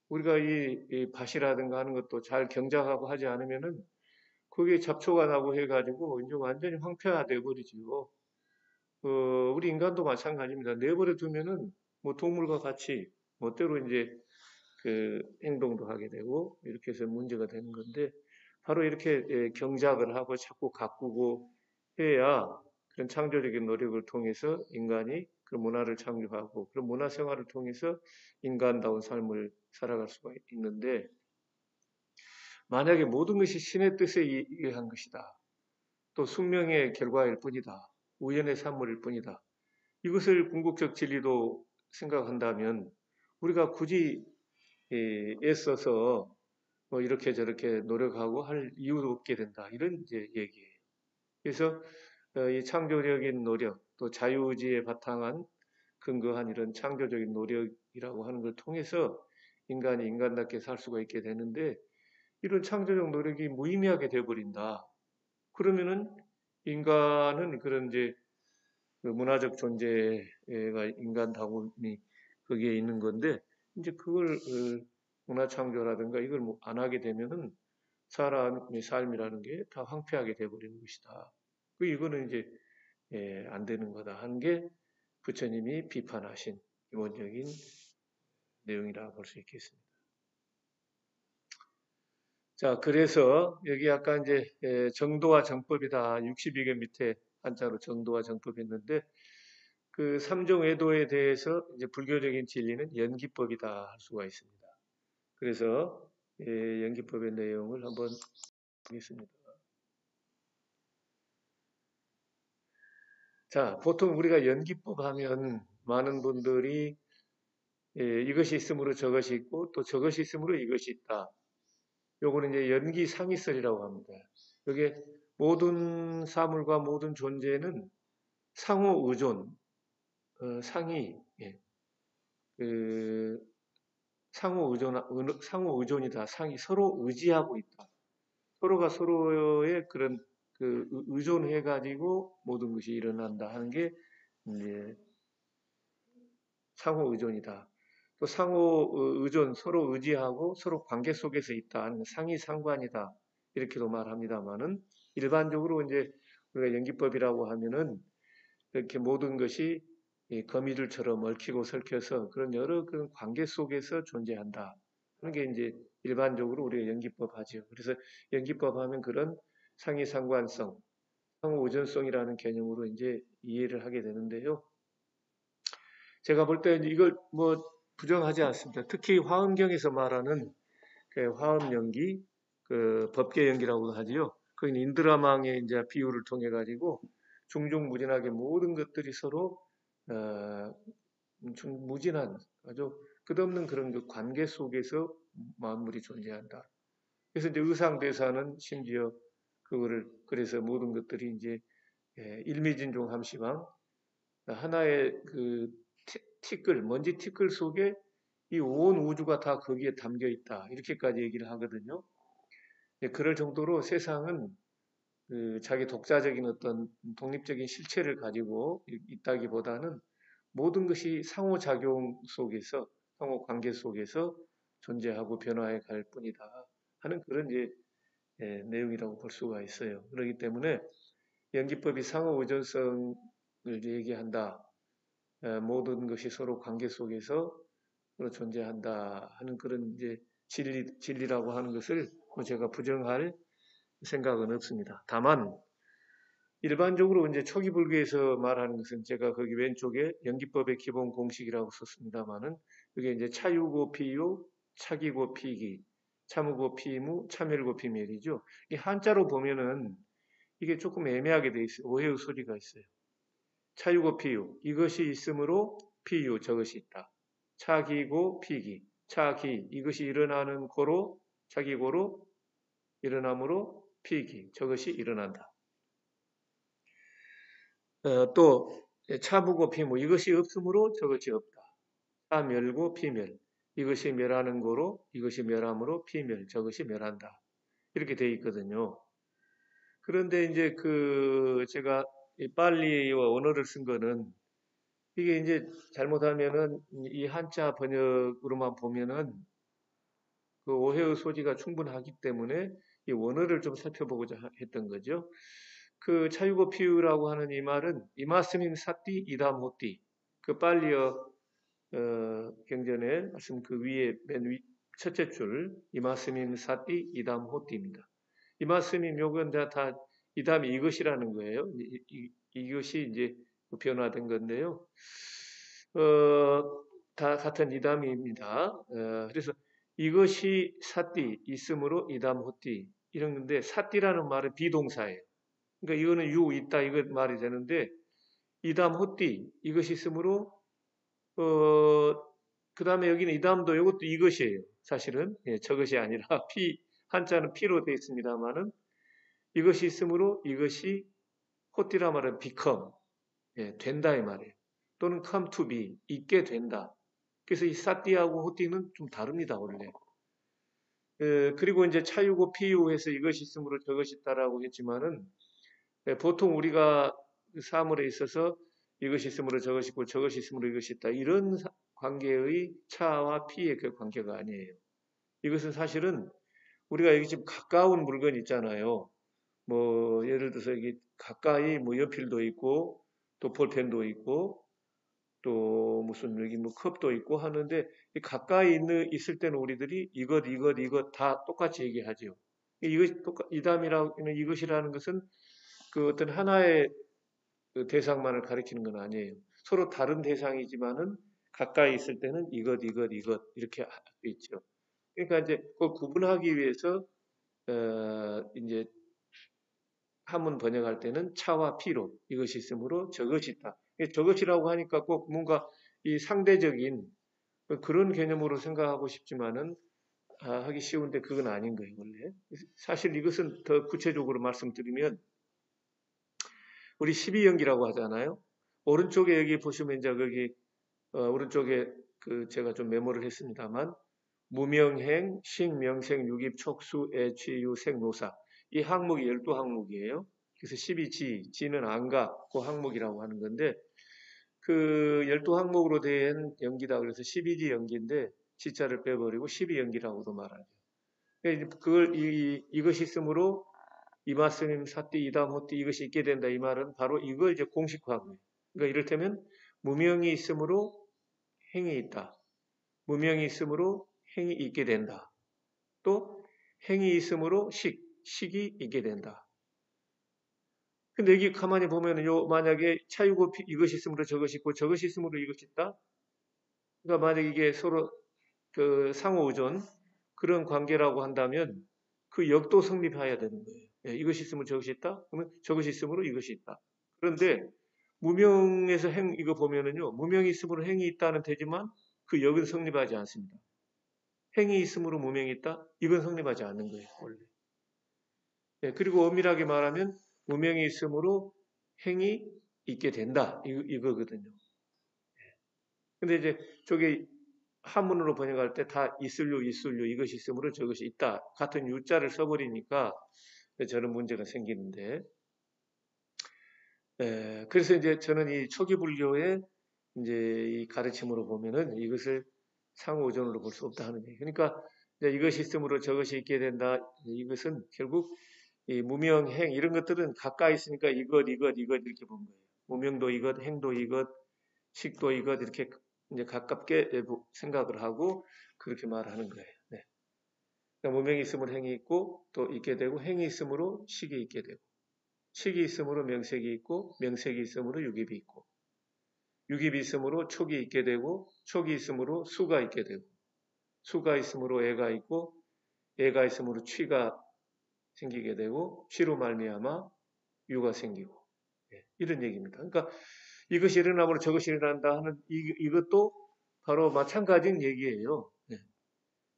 우리가 이 밭이라든가 하는 것도 잘 경작하고 하지 않으면은 거기에 잡초가 나고 해가지고 이제 완전히 황폐화돼 버리지요. 우리 인간도 마찬가지입니다. 내버려 두면은 뭐 동물과 같이 멋대로 이제 그 행동도 하게 되고 이렇게 해서 문제가 되는 건데 바로 이렇게 경작을 하고 자꾸 가꾸고 해야 그런 창조적인 노력을 통해서 인간이 그 문화를 창조하고 그런 문화 생활을 통해서 인간다운 삶을 살아갈 수가 있는데 만약에 모든 것이 신의 뜻에 의한 것이다. 또 숙명의 결과일 뿐이다. 우연의 산물일 뿐이다. 이것을 궁극적 진리로 생각한다면 우리가 굳이 애써서 뭐 이렇게 저렇게 노력하고 할 이유도 없게 된다. 이런 이제 얘기예요. 그래서 이 창조적인 노력, 또 자유의지에 바탕한 근거한 이런 창조적인 노력이라고 하는 걸 통해서 인간이 인간답게 살 수가 있게 되는데 이런 창조적 노력이 무의미하게 되어버린다. 그러면은 인간은 그런 이제 그 문화적 존재가 인간다움이 거기에 있는 건데 이제 그걸 문화 창조라든가 이걸 안 하게 되면은 사람의 삶이라는 게 다 황폐하게 돼버리는 것이다. 이거는 이제 안 되는 거다 하는 게 부처님이 비판하신 기본적인 내용이라 볼 수 있겠습니다. 자, 그래서 여기 아까 이제 정도와 정법이다 62개 밑에 한자로 정도와 정법이 있는데 그 삼종 외도에 대해서 이제 불교적인 진리는 연기법이다 할 수가 있습니다. 그래서 연기법의 내용을 한번 보겠습니다. 자, 보통 우리가 연기법 하면 많은 분들이 이것이 있으므로 저것이 있고 또 저것이 있으므로 이것이 있다. 요거는 이제 연기상이설이라고 합니다. 여기에 모든 사물과 모든 존재는 상호 의존, 상이, 그 상호 의존이다. 상이 서로 의지하고 있다. 서로가 서로의 그런 그 의존해 가지고 모든 것이 일어난다 하는 게 이제 상호 의존이다. 또 상호 의존, 서로 의지하고 서로 관계 속에서 있다 하는 상이 상관이다. 이렇게도 말합니다만은 일반적으로 이제 우리가 연기법이라고 하면은 이렇게 모든 것이 이 거미줄처럼 얽히고 설켜서 그런 여러 그런 관계 속에서 존재한다 하는 게 이제 일반적으로 우리가 연기법 하죠. 그래서 연기법 하면 그런 상이상관성, 상호우전성이라는 개념으로 이제 이해를 하게 되는데요. 제가 볼 때 이걸 뭐 부정하지 않습니다. 특히 화엄경에서 말하는 그 화엄 연기, 그 법계 연기라고 하지요. 그 인드라망의 이제 비유를 통해 가지고 중중무진하게 모든 것들이 서로 무진한 아주 끝없는 그런 그 관계 속에서 만물이 존재한다. 그래서 이제 의상대사는 심지어 그거를 그래서 모든 것들이 이제 일미진종함시방 하나의 그 티끌, 먼지 티끌 속에 이 온 우주가 다 거기에 담겨 있다. 이렇게까지 얘기를 하거든요. 그럴 정도로 세상은 그 자기 독자적인 어떤 독립적인 실체를 가지고 있다기보다는 모든 것이 상호작용 속에서, 상호관계 속에서 존재하고 변화해 갈 뿐이다 하는 그런 이제 내용이라고 볼 수가 있어요. 그렇기 때문에 연기법이 상호의존성을 얘기한다. 모든 것이 서로 관계 속에서 존재한다 하는 그런 이제 진리라고 하는 것을 제가 부정할 생각은 없습니다. 다만 일반적으로 이제 초기 불교에서 말하는 것은 제가 거기 왼쪽에 연기법의 기본 공식이라고 썼습니다만은 그게 이제 차유고 피유, 차기고 피기, 참우고 피무, 참멸고 피멸이죠. 이 한자로 보면은 이게 조금 애매하게 돼 있어요. 오해의 소리가 있어요. 차유고 피유, 이것이 있으므로 피유, 저것이 있다. 차기고 피기, 차기, 이것이 일어나는 고로, 차기고로 일어남으로 피기, 저것이 일어난다. 또 차부고 피무, 이것이 없으므로 저것이 없다. 차멸고 피멸, 이것이 멸하는 고로, 이것이 멸함으로 피멸, 저것이 멸한다. 이렇게 돼 있거든요. 그런데 이제 그 제가 이 빨리와 원어를 쓴 거는 이게 이제 잘못하면은 이 한자 번역으로만 보면은 그 오해의 소지가 충분하기 때문에 이 원어를 좀 살펴보고자 했던 거죠. 그 차유고 피우라고 하는 이 말은 이마스민 사띠 이담호띠 그 빨리어 경전에 말씀 그 위에 첫째 줄 이마스민 사띠 이담호띠입니다. 이마스민 요건 다 이담이 이것이라는 거예요. 이것이 이제 변화된 건데요. 다 같은 이담입니다. 그래서 이것이 사띠 있으므로 이담호띠 이런 건데 사띠라는 말은 비동사예요. 그러니까 이거는 유 있다 이거 말이 되는데 이담호띠 이것이 있으므로 그 다음에 여기는 이담도 이것도 이것이에요. 사실은 저것이 아니라 피 한자는 피로 되어 있습니다만은 이것이 있으므로 이것이 호띠라 말은 become 된다 이 말이에요. 또는 come to be 있게 된다. 그래서 이 사띠하고 호띠는 좀 다릅니다 원래. 그리고 이제 차유고 피유해서 이것이 있으므로 저것이 있다라고 했지만은 보통 우리가 사물에 있어서 이것이 있으므로 저것이 있고 저것이 있으므로 이것이 있다 이런 관계의 차와 피의 그 관계가 아니에요. 이것은 사실은 우리가 여기 지금 가까운 물건 있잖아요. 뭐 예를 들어서 여기 가까이 뭐 연필도 있고 또 볼펜도 있고 또 무슨 여기 뭐 컵도 있고 하는데 가까이 있을 때는 우리들이 이것 다 똑같이 얘기하죠. 이것이 이담이라는 이것이라는 것은 그 어떤 하나의 그 대상만을 가리키는 건 아니에요. 서로 다른 대상이지만은 가까이 있을 때는 이것 이렇게 할 수 있죠. 그러니까 이제 그걸 구분하기 위해서 이제 한문 번역할 때는 차와 피로 이것이 있으므로 저것이 있다. 저것이라고 하니까 꼭 뭔가 이 상대적인 그런 개념으로 생각하고 싶지만은 하기 쉬운데 그건 아닌 거예요, 원래. 사실 이것은 더 구체적으로 말씀드리면 우리 12연기라고 하잖아요. 오른쪽에 여기 보시면 이제 거기 오른쪽에 그 제가 좀 메모를 했습니다만 무명행, 식명생, 유깁, 촉수, 애취, 유, 생, 노사 이 항목이 12항목이에요. 그래서 12지, 지는 안각, 그 항목이라고 하는 건데 그 12항목으로 된 연기다 그래서 12지 연기인데 지자를 빼버리고 12연기라고도 말하죠. 그걸 이것이 있으므로 이마스님 사띠 이담 호띠 이것이 있게 된다 이 말은 바로 이걸 이제 공식화한 거예요. 그러니까 이를테면 무명이 있으므로 행이 있다. 무명이 있으므로 행이 있게 된다. 또 행이 있으므로 식이 있게 된다. 근데 여기 가만히 보면요, 만약에 차이고 이것이 있으므로 저것이 있고 저것이 있으므로 이것이 있다. 그러니까 만약 이게 서로 그 상호 의존 그런 관계라고 한다면 그 역도 성립해야 되는 거예요. 예, 이것이 있으면 저것이 있다. 그러면 저것이 있으므로 이것이 있다. 그런데 무명에서 행 이거 보면은요, 무명이 있으므로 행이 있다는 되지만 그 역은 성립하지 않습니다. 행이 있으므로 무명이 있다? 이건 성립하지 않는 거예요, 원래. 예, 그리고 엄밀하게 말하면 무명이 있으므로 행이 있게 된다. 이거거든요. 근데 이제 저게 한문으로 번역할 때 다 있을요, 이것이 있으므로 저것이 있다. 같은 유자를 써버리니까 저런 문제가 생기는데. 그래서 이제 저는 이 초기 불교의 이제 이 가르침으로 보면은 이것을 상호전으로 볼 수 없다 하는 얘기. 그러니까 이제 이것이 있으므로 저것이 있게 된다. 이것은 결국 이 무명행 이런 것들은 가까이 있으니까 이것 이렇게 본 거예요. 무명도 이것, 행도 이것, 식도 이것 이렇게 이제 가깝게 생각을 하고 그렇게 말하는 거예요. 네. 그러니까 무명이 있으므로 행이 있고 또 있게 되고 행이 있으므로 식이 있게 되고 식이 있으므로 명색이 있고 명색이 있으므로 유깁이 있고 유깁이 있으므로 촉이 있게 되고 촉이 있으므로 수가 있게 되고 수가 있으므로 애가 있고 애가 있으므로 취가 생기게 되고 취로 말미암아 유가 생기고 이런 얘기입니다. 그러니까 이것이 일어나므로 저것이 일어난다 하는 이것도 바로 마찬가지인 얘기예요.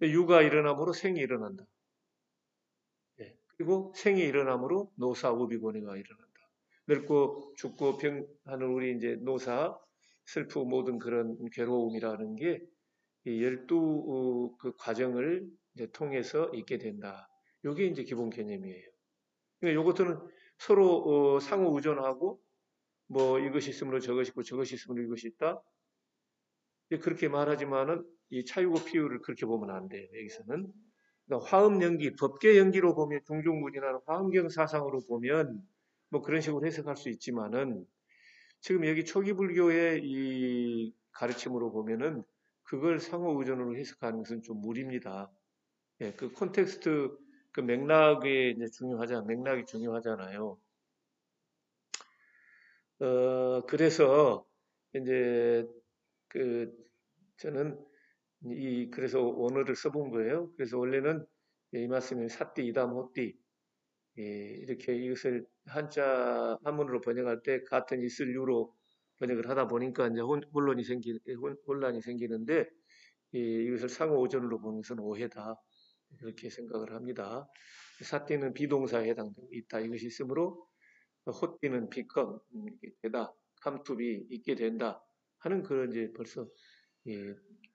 유가 일어나므로 생이 일어난다. 그리고 생이 일어나므로 노사 우비고니가 일어난다. 늙고 죽고 병하는 우리 이제 노사 슬프 모든 그런 괴로움이라는 게 이 12 그 과정을 이제 통해서 있게 된다. 이게 이제 기본 개념이에요. 그러니까 이것들은 서로 상호 의존하고 뭐 이것이 있으므로 저것이 있고 저것이 있으므로 이것이 있다. 그렇게 말하지만은 이 차유고 피유를 그렇게 보면 안 돼요. 여기서는. 그러니까 화음 연기, 법계 연기로 보면 중중무진한 화엄경 사상으로 보면 뭐 그런 식으로 해석할 수 있지만은 지금 여기 초기 불교의 이 가르침으로 보면은 그걸 상호 의존으로 해석하는 것은 좀 무리입니다. 예, 그 콘텍스트 그 맥락이 이제 맥락이 중요하잖아요. 그래서 이제 그 저는 그래서 원어를 써본 거예요. 그래서 원래는 이 말씀이 사띠, 이담, 호띠 이렇게 이것을 한문으로 번역할 때 같은 있을 유로 번역을 하다 보니까 이제 혼란이 생기는데 이것을 상호 오전으로 보는 것은 오해다 그렇게 생각을 합니다. 사띠는 비동사에 해당되고 있다 이것이 있으므로 호띠는 become 되다, come to be 있게 된다 하는 그런 이제 벌써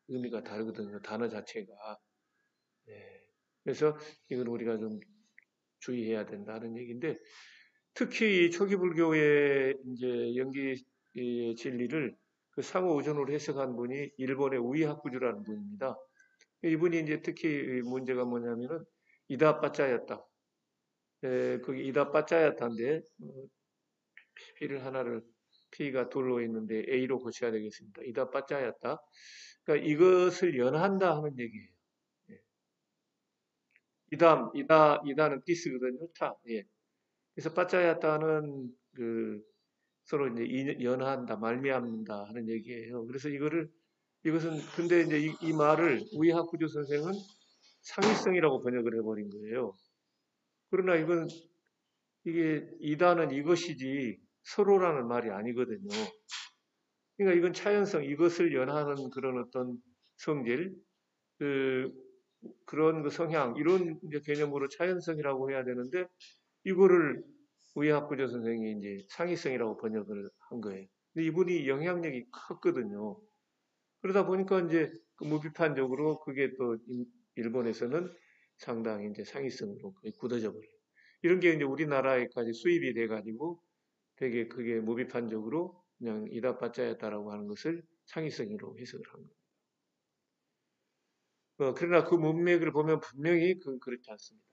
의미가 다르거든요. 단어 자체가. 그래서 이건 우리가 좀 주의해야 된다는 얘기인데 특히 이 초기 불교의 이제 연기 진리를 그 상호 의존으로 해석한 분이 일본의 우이하쿠주라는 분입니다. 이분이 이제 특히 문제가 뭐냐면은 이다빠짜였다. 그게 이다빠짜였다인데 P를 하나를 P가 둘로 있는데 A로 고쳐야 되겠습니다. 이다빠짜였다. 그러니까 이것을 연한다 하는 얘기예요. 이다는 디스거든요. 타. 예. 그래서 빠짜야따는 그 서로 이제 연한다, 말미암는다 하는 얘기예요. 그래서 이것은 근데 이제 이 말을 우이하쿠주 선생은 상위성이라고 번역을 해버린 거예요. 그러나 이게 이다는 이것이지 서로라는 말이 아니거든요. 그러니까 이건 차연성, 이것을 연하는 그런 어떤 성질, 그런 그 성향, 이런 개념으로 차연성이라고 해야 되는데 이거를 우이학구조 선생이 이제 상위성이라고 번역을 한 거예요. 근데 이분이 영향력이 컸거든요. 그러다 보니까 이제 그 무비판적으로 그게 또 일본에서는 상당히 이제 상위성으로 거의 굳어져 버려요. 이런 게 이제 우리나라에까지 수입이 돼가지고 되게 그게 무비판적으로 그냥 이다빠짜였다라고 하는 것을 상위성으로 해석을 한 거예요. 그러나 그 문맥을 보면 분명히 그건 그렇지 않습니다.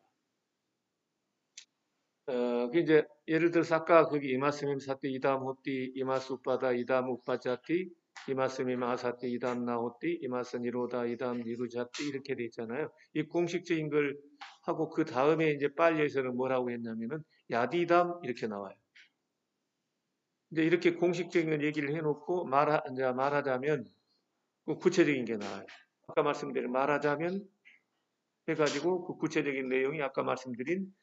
그 이제 예를 들어서 아까 거기 이마스밈 사띠 이담 호띠 이마스 우빠다 이담 우빠자띠 이마스밈 아사띠 이담 나호띠 이마스 니로다 이담 니루자띠 이렇게 돼 있잖아요. 이 공식적인 걸 하고 그 다음에 이제 빨리에서는 뭐라고 했냐면은 야디담 이렇게 나와요. 이제 이렇게 공식적인 얘기를 해놓고 이제 말하자면 그 구체적인 게 나와요. 아까 말씀드린 말하자면 해가지고 그 구체적인 내용이 아까 말씀드린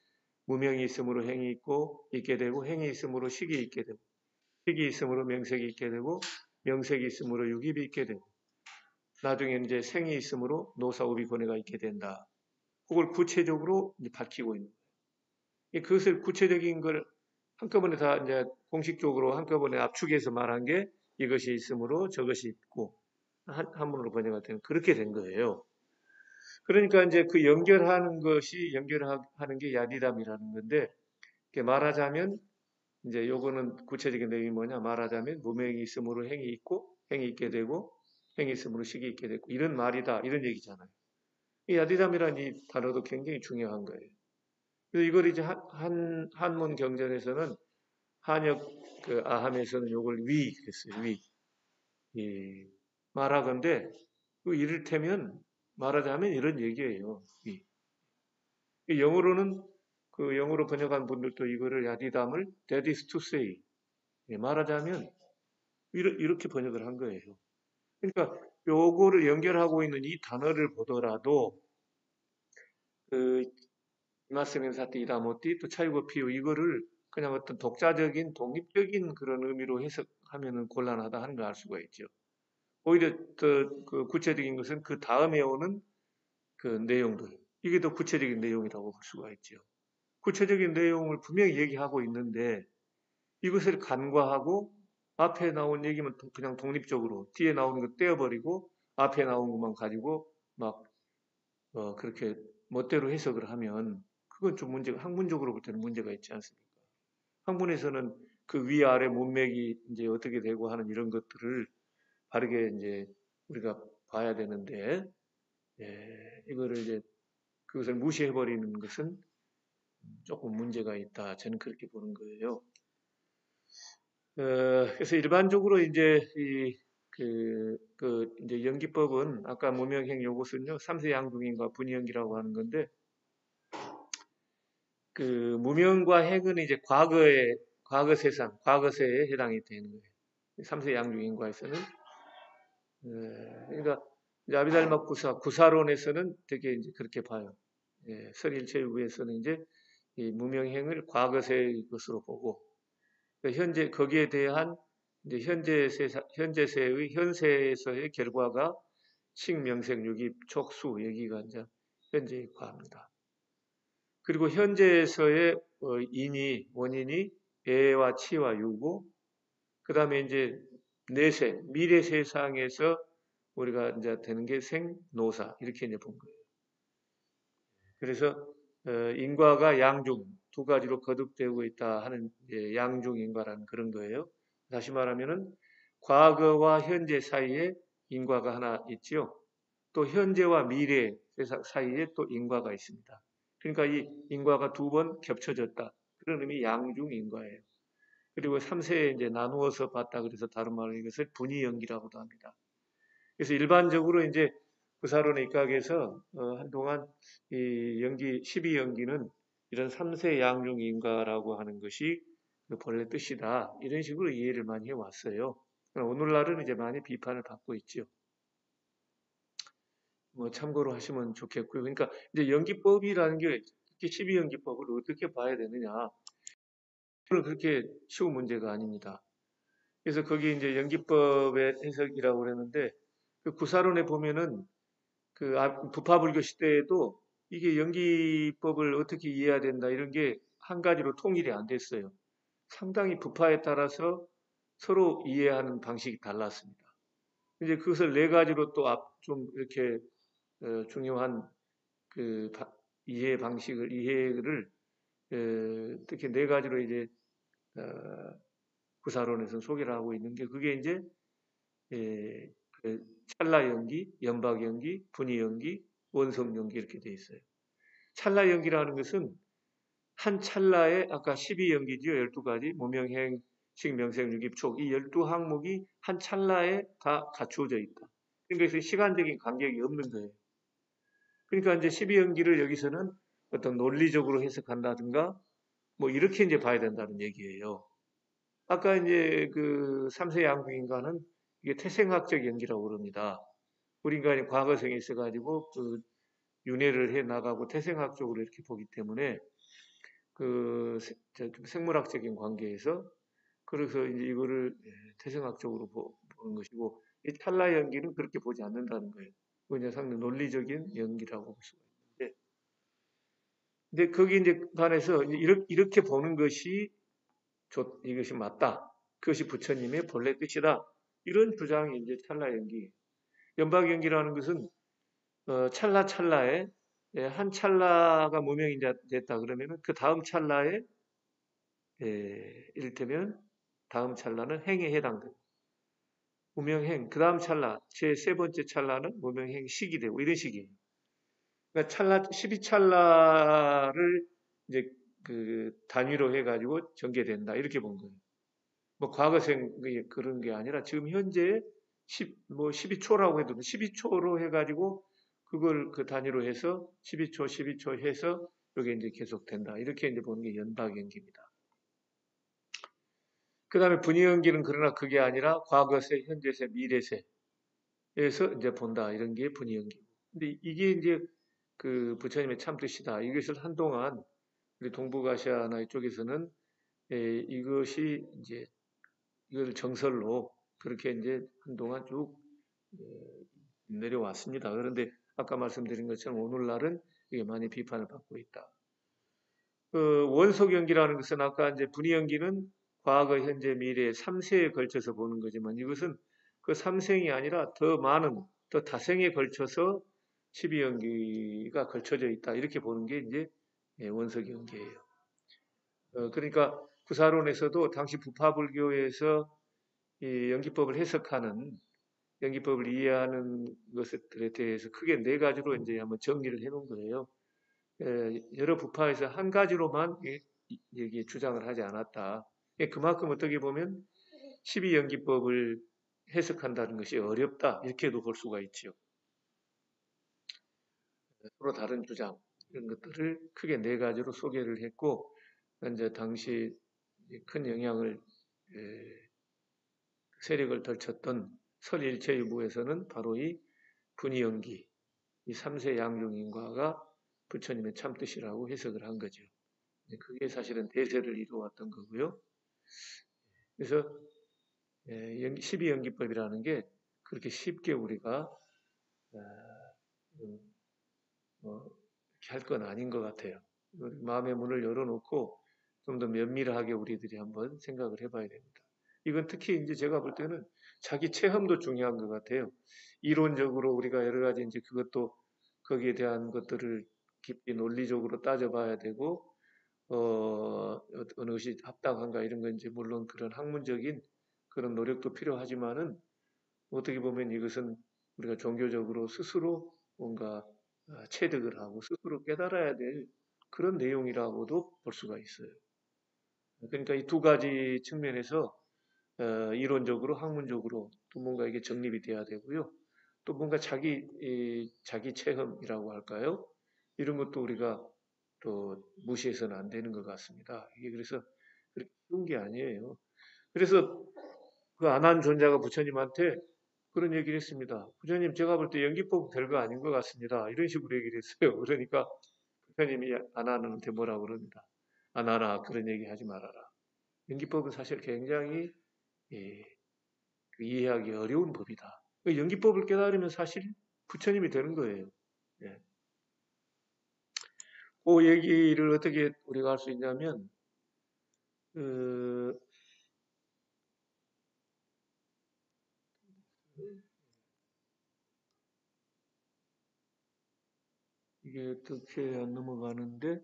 무명이 있으므로 행이 있고 있게 되고 행이 있으므로 식이 있게 되고 식이 있으므로 명색이 있게 되고 명색이 있으므로 유깁이 있게 되고 나중에 이제 생이 있으므로 노사우비 권해가 있게 된다. 그걸 구체적으로 이제 밝히고 있는 거예요. 그것을 구체적인 걸 한꺼번에 다 이제 공식적으로 한꺼번에 압축해서 말한 게 이것이 있으므로 저것이 있고 한문으로 번역할 때는 그렇게 된 거예요. 그러니까 이제 그 연결하는 게 야디담이라는 건데 말하자면 이제 요거는 구체적인 내용이 뭐냐 말하자면 무명이 있으므로 행이 있고 행이 있게 되고 행이 있으므로 식이 있게 되고 이런 말이다 이런 얘기잖아요. 이 야디담이라는 이 단어도 굉장히 중요한 거예요. 그래서 이걸 이제 한문 경전에서는 한역 그 아함에서는 요걸 위 그랬어요. 위. 이 말하건대 그 이를테면 말하자면 이런 얘기예요. 위. 영어로는 그 영어로 번역한 분들도 이거를 야디담을 that is to say 말하자면 이렇게 번역을 한 거예요. 그러니까 요거를 연결하고 있는 이 단어를 보더라도 그 이마스멘 사티 이다모티 또 차이고 피우 이거를 그냥 어떤 독자적인 독립적인 그런 의미로 해석하면은 곤란하다 하는 걸 알 수가 있죠. 오히려 더 그 구체적인 것은 그 다음에 오는 그 내용들 이게 더 구체적인 내용이라고 볼 수가 있죠. 구체적인 내용을 분명히 얘기하고 있는데 이것을 간과하고 앞에 나온 얘기면 그냥 독립적으로 뒤에 나오는 거 떼어버리고 앞에 나온 것만 가지고 막 그렇게 멋대로 해석을 하면 그건 좀 문제가 학문적으로 볼 때는 문제가 있지 않습니까? 학문에서는 그 위아래 문맥이 이제 어떻게 되고 하는 이런 것들을 바르게 이제 우리가 봐야 되는데 이거를 이제 그것을 무시해버리는 것은 조금 문제가 있다. 저는 그렇게 보는 거예요. 그래서 일반적으로 이제 이제 연기법은 아까 무명행 요것은요, 삼세 양중인과 분이연기라고 하는 건데, 그 무명과 행은 이제 과거 세상, 과거세에 해당이 되는 거예요. 삼세 양중인과에서는. 그러니까 이제 아비달막 구사론에서는 되게 이제 그렇게 봐요. 설일체유에서는 이제 이 무명행을 과거세의 것으로 보고, 현재 거기에 대한 이제 현재세의 현세에서의 결과가 식명색 유기 촉수 여기가 이제 현재의 과입니다. 그리고 현재에서의 원인이 애와 치와 유고 그다음에 이제 내세 미래 세상에서 우리가 이제 되는 게 생노사 이렇게 이제 본 거예요. 그래서 인과가 양중 두 가지로 거듭되고 있다 하는 양중 인과라는 그런 거예요. 다시 말하면은 과거와 현재 사이에 인과가 하나 있지요. 또 현재와 미래 사이에 또 인과가 있습니다. 그러니까 이 인과가 두 번 겹쳐졌다. 그런 의미 양중 인과예요. 그리고 3세에 이제 나누어서 봤다 그래서 다른 말로 이것을 분이연기라고도 합니다. 그래서 일반적으로 이제 부사론의 입각에서 한동안 이 연기 12연기는 이런 3세 양중인가라고 하는 것이 그 본래 뜻이다. 이런 식으로 이해를 많이 해왔어요. 오늘날은 이제 많이 비판을 받고 있죠. 뭐 참고로 하시면 좋겠고요. 그러니까 이제 연기법이라는 게 12연기법을 어떻게 봐야 되느냐. 그건 그렇게 쉬운 문제가 아닙니다. 그래서 거기 이제 연기법의 해석이라고 그랬는데 그 구사론에 보면은 그 부파불교 시대에도 이게 연기법을 어떻게 이해해야 된다 이런 게 한 가지로 통일이 안 됐어요. 상당히 부파에 따라서 서로 이해하는 방식이 달랐습니다. 이제 그것을 네 가지로 또 좀 이렇게 중요한 그 이해를 특히 네 가지로 이제 구사론에서 소개를 하고 있는 게 그게 이제 그 찰나 연기, 연박 연기, 분위 연기, 원성 연기 이렇게 돼 있어요. 찰나 연기라는 것은 한 찰나에 아까 12연기죠. 12가지 무명행, 식명생, 유기촉 이 12항목이 한 찰나에 다 갖추어져 있다. 그러니까 시간적인 간격이 없는 거예요. 그러니까 이제 12연기를 여기서는 어떤 논리적으로 해석한다든가 뭐 이렇게 이제 봐야 된다는 얘기예요. 아까 이제 그 3세 양국인간은 이게 태생학적 연기라고 그럽니다. 우리 인간이 과거생에 있어가지고 그 윤회를 해 나가고 태생학적으로 이렇게 보기 때문에 그 생물학적인 관계에서 그래서 이제 이거를 태생학적으로 보는 것이고 이 찰나 연기는 그렇게 보지 않는다는 거예요. 그냥 상당히 논리적인 연기라고 볼 수가 있는데, 근데 거기 이제 반해서 이렇게 보는 것이 이것이 맞다. 그것이 부처님의 본래 뜻이다. 이런 주장이 이제 찰나 연기. 연박 연기라는 것은 찰나에 한 찰나가 무명이 됐다 그러면은 그 다음 찰나에 이를테면 다음 찰나는 행에 해당되고 무명행 그 다음 찰나 제 세 번째 찰나는 무명행식이 되고 이런 식이에요. 그러니까 찰나 12찰나를 이제 그 단위로 해가지고 전개된다 이렇게 본 거예요. 뭐 과거생 그런 게 아니라 지금 현재 12초라고 해도 12초로 해가지고 그걸 그 단위로 해서 12초, 12초 해서 이게 이제 계속된다. 이렇게 이제 보는 게 연박연기입니다. 그 다음에 분위연기는 그러나 그게 아니라 과거세, 현재세, 미래세에서 이제 본다. 이런 게 분위연기고. 근데 이게 이제 그 부처님의 참뜻이다. 이것을 한동안 우리 동북아시아나 이쪽에서는 이것이 이제 이걸 정설로 그렇게 이제 한동안 쭉 내려왔습니다. 그런데 아까 말씀드린 것처럼 오늘날은 이게 많이 비판을 받고 있다. 그 원소경기라는 것은 아까 이제 분위연기는 과거, 현재, 미래 3세에 걸쳐서 보는 거지만 이것은 그 3생이 아니라 더 많은, 더 다생에 걸쳐서 12연기가 걸쳐져 있다. 이렇게 보는 게 이제 원소경기예요. 그러니까 구사론에서도 당시 부파불교에서 이 연기법을 해석하는 연기법을 이해하는 것들에 대해서 크게 네 가지로 이제 한번 정리를 해놓은 거예요. 여러 부파에서 한 가지로만 여기 주장을 하지 않았다. 그만큼 어떻게 보면 12연기법을 해석한다는 것이 어렵다. 이렇게도 볼 수가 있지요. 서로 다른 주장 이런 것들을 크게 네 가지로 소개를 했고 이제 당시 큰 영향을 세력을 덜쳤던 설일체유부에서는 바로 이 분이연기, 이 3세 양중인과가 부처님의 참뜻이라고 해석을 한 거죠. 그게 사실은 대세를 이루어왔던 거고요. 그래서 12연기법이라는 게 그렇게 쉽게 우리가 이렇게 할 건 아닌 것 같아요. 마음의 문을 열어놓고 좀 더 면밀하게 우리들이 한번 생각을 해봐야 됩니다. 이건 특히 이제 제가 볼 때는 자기 체험도 중요한 것 같아요. 이론적으로 우리가 여러 가지 이제 그것도 거기에 대한 것들을 깊이 논리적으로 따져봐야 되고, 어느 것이 합당한가 이런 건 이제 물론 그런 학문적인 그런 노력도 필요하지만은 어떻게 보면 이것은 우리가 종교적으로 스스로 뭔가 체득을 하고 스스로 깨달아야 될 그런 내용이라고도 볼 수가 있어요. 그러니까 이 두 가지 측면에서 이론적으로, 학문적으로 또 뭔가 이게 정립이 돼야 되고요. 또 뭔가 자기 체험이라고 할까요? 이런 것도 우리가 또 무시해서는 안 되는 것 같습니다. 이게 그래서 그렇게 쉬운 게 아니에요. 그래서 그 안한 존자가 부처님한테 그런 얘기를 했습니다. 부처님, 제가 볼 때 연기법 별거 아닌 것 같습니다. 이런 식으로 얘기를 했어요. 그러니까 부처님이 안하는한테 뭐라고 그럽니다. 안하나 그런 얘기 하지 말아라. 연기법은 사실 굉장히 예, 이해하기 어려운 법이다. 그 연기법을 깨달으면 사실 부처님이 되는 거예요. 예. 그 얘기를 어떻게 우리가 할 수 있냐면 그 이게 어떻게 안 넘어가는데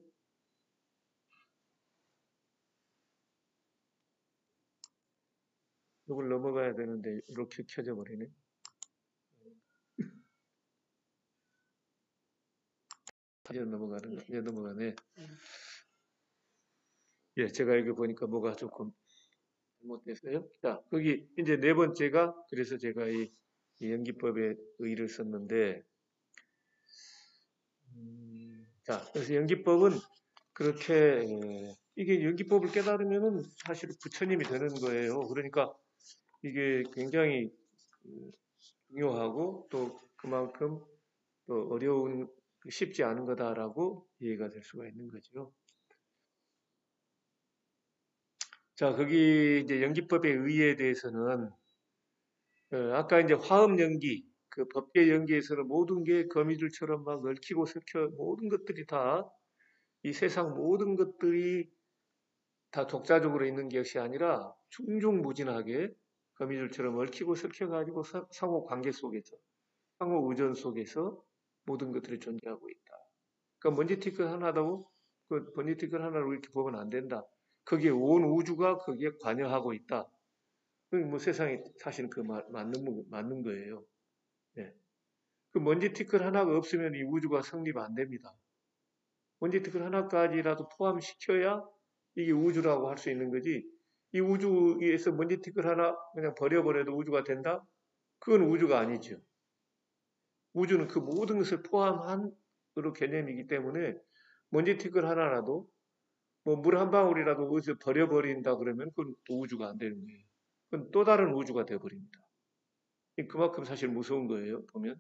이걸 넘어가야 되는데 이렇게 켜져 버리네. 이제 넘어가네. 예, 제가 여기 보니까 뭐가 조금 잘못됐어요. 자, 거기 이제 네 번째가 그래서 제가 이 연기법에 의의를 썼는데, 자, 그래서 연기법은 그렇게 이게 연기법을 깨달으면은 사실 부처님이 되는 거예요. 그러니까 이게 굉장히 중요하고 또 그만큼 또 어려운 쉽지 않은 거다라고 이해가 될 수가 있는 거죠. 자, 거기 이제 연기법의 의의에 대해서는 아까 이제 화음 연기, 그 법계 연기에서는 모든 게 거미줄처럼 막 얽히고 섞여 모든 것들이 다 이 세상 모든 것들이 다 독자적으로 있는 것이 아니라 충중무진하게 거미줄처럼 얽히고 섞여가지고 상호 관계 속에서 상호 의존 속에서 모든 것들이 존재하고 있다. 그러니까 먼지 티끌 하나도 그 먼지 티끌 하나로 이렇게 보면 안 된다. 거기에 온 우주가 거기에 관여하고 있다. 뭐 세상에 사실은 그 맞는 거예요. 예. 그 먼지 티끌 하나가 없으면 이 우주가 성립 안 됩니다. 먼지 티끌 하나까지라도 포함시켜야 이게 우주라고 할 수 있는 거지. 이 우주에서 먼지 티끌 하나 그냥 버려버려도 우주가 된다? 그건 우주가 아니죠. 우주는 그 모든 것을 포함한 으로 개념이기 때문에 먼지 티끌 하나라도 뭐 물 한 방울이라도 어디서 버려버린다 그러면 그건 또 우주가 안 되는 거예요. 그건 또 다른 우주가 되어버립니다. 그만큼 사실 무서운 거예요, 보면.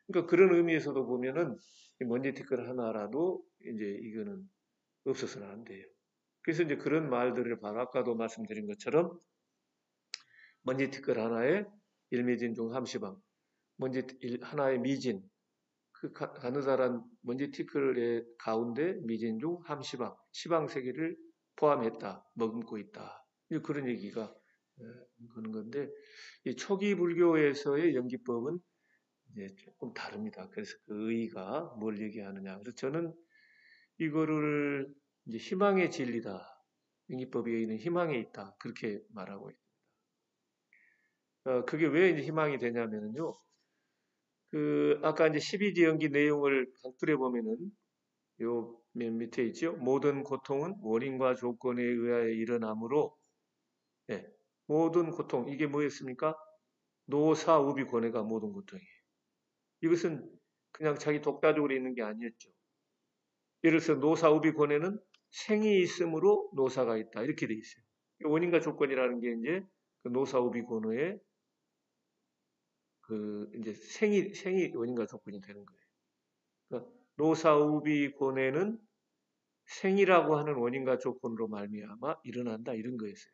그러니까 그런 의미에서도 보면은 먼지 티끌 하나라도 이제 이거는 없어서는 안 돼요. 그래서 이제 그런 말들을 바로 아까도 말씀드린 것처럼 먼지 티끌 하나에 일미진 중 함시방, 먼지 하나의 미진, 그 가느다란 먼지 티끌의 가운데 미진 중 함시방, 시방 세계를 포함했다, 머금고 있다. 그런 얘기가 그런 건데 이 초기 불교에서의 연기법은 이제 조금 다릅니다. 그래서 그 의의가 뭘 얘기하느냐. 그래서 저는 이거를 이제 희망의 진리다. 연기법의 의의는 희망에 있다. 그렇게 말하고 있습니다. 그게 왜 이제 희망이 되냐면요. 그 아까 이제 12지 연기 내용을 강풀해 보면은 요 맨 밑에 있죠. 모든 고통은 원인과 조건에 의하여 일어나므로 네, 모든 고통 이게 뭐였습니까? 노사우비 고뇌가 모든 고통이에요. 이것은 그냥 자기 독자적으로 있는 게 아니었죠. 예를 들어서 노사우비 고뇌는 생이 있으므로 노사가 있다 이렇게 돼 있어요. 원인과 조건이라는 게 이제 그 노사우비 고뇌의 그 이제 생이 원인과 조건이 되는 거예요. 그러니까 노사우비 고뇌는 생이라고 하는 원인과 조건으로 말미암아 일어난다 이런 거였어요.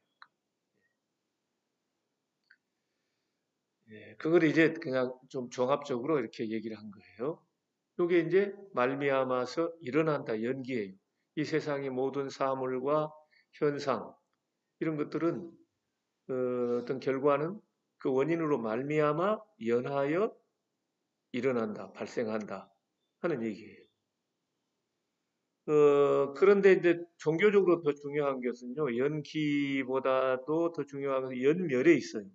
예, 그걸 이제 그냥 좀 종합적으로 이렇게 얘기를 한 거예요. 이게 이제 말미암아서 일어난다 연기예요. 이 세상의 모든 사물과 현상 이런 것들은 어떤 결과는 그 원인으로 말미암아 연하여 일어난다, 발생한다 하는 얘기예요. 그런데 이제 종교적으로 더 중요한 것은요, 연기보다도 더 중요한 것은 연멸에 있어요.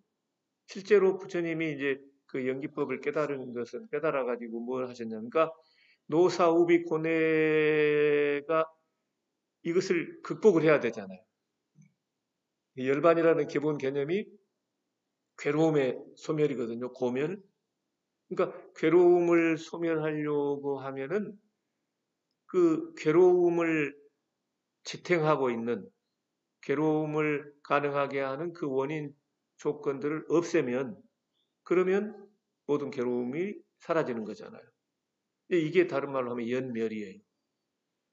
실제로 부처님이 이제 그 연기법을 깨달은 것은 깨달아가지고 뭘 하셨냐면, 그러니까 노사우비 고뇌가 이것을 극복을 해야 되잖아요. 열반이라는 기본 개념이 괴로움의 소멸이거든요. 고멸. 그러니까 괴로움을 소멸하려고 하면은 그 괴로움을 지탱하고 있는 괴로움을 가능하게 하는 그 원인 조건들을 없애면 그러면 모든 괴로움이 사라지는 거잖아요. 이게 다른 말로 하면 연멸이에요.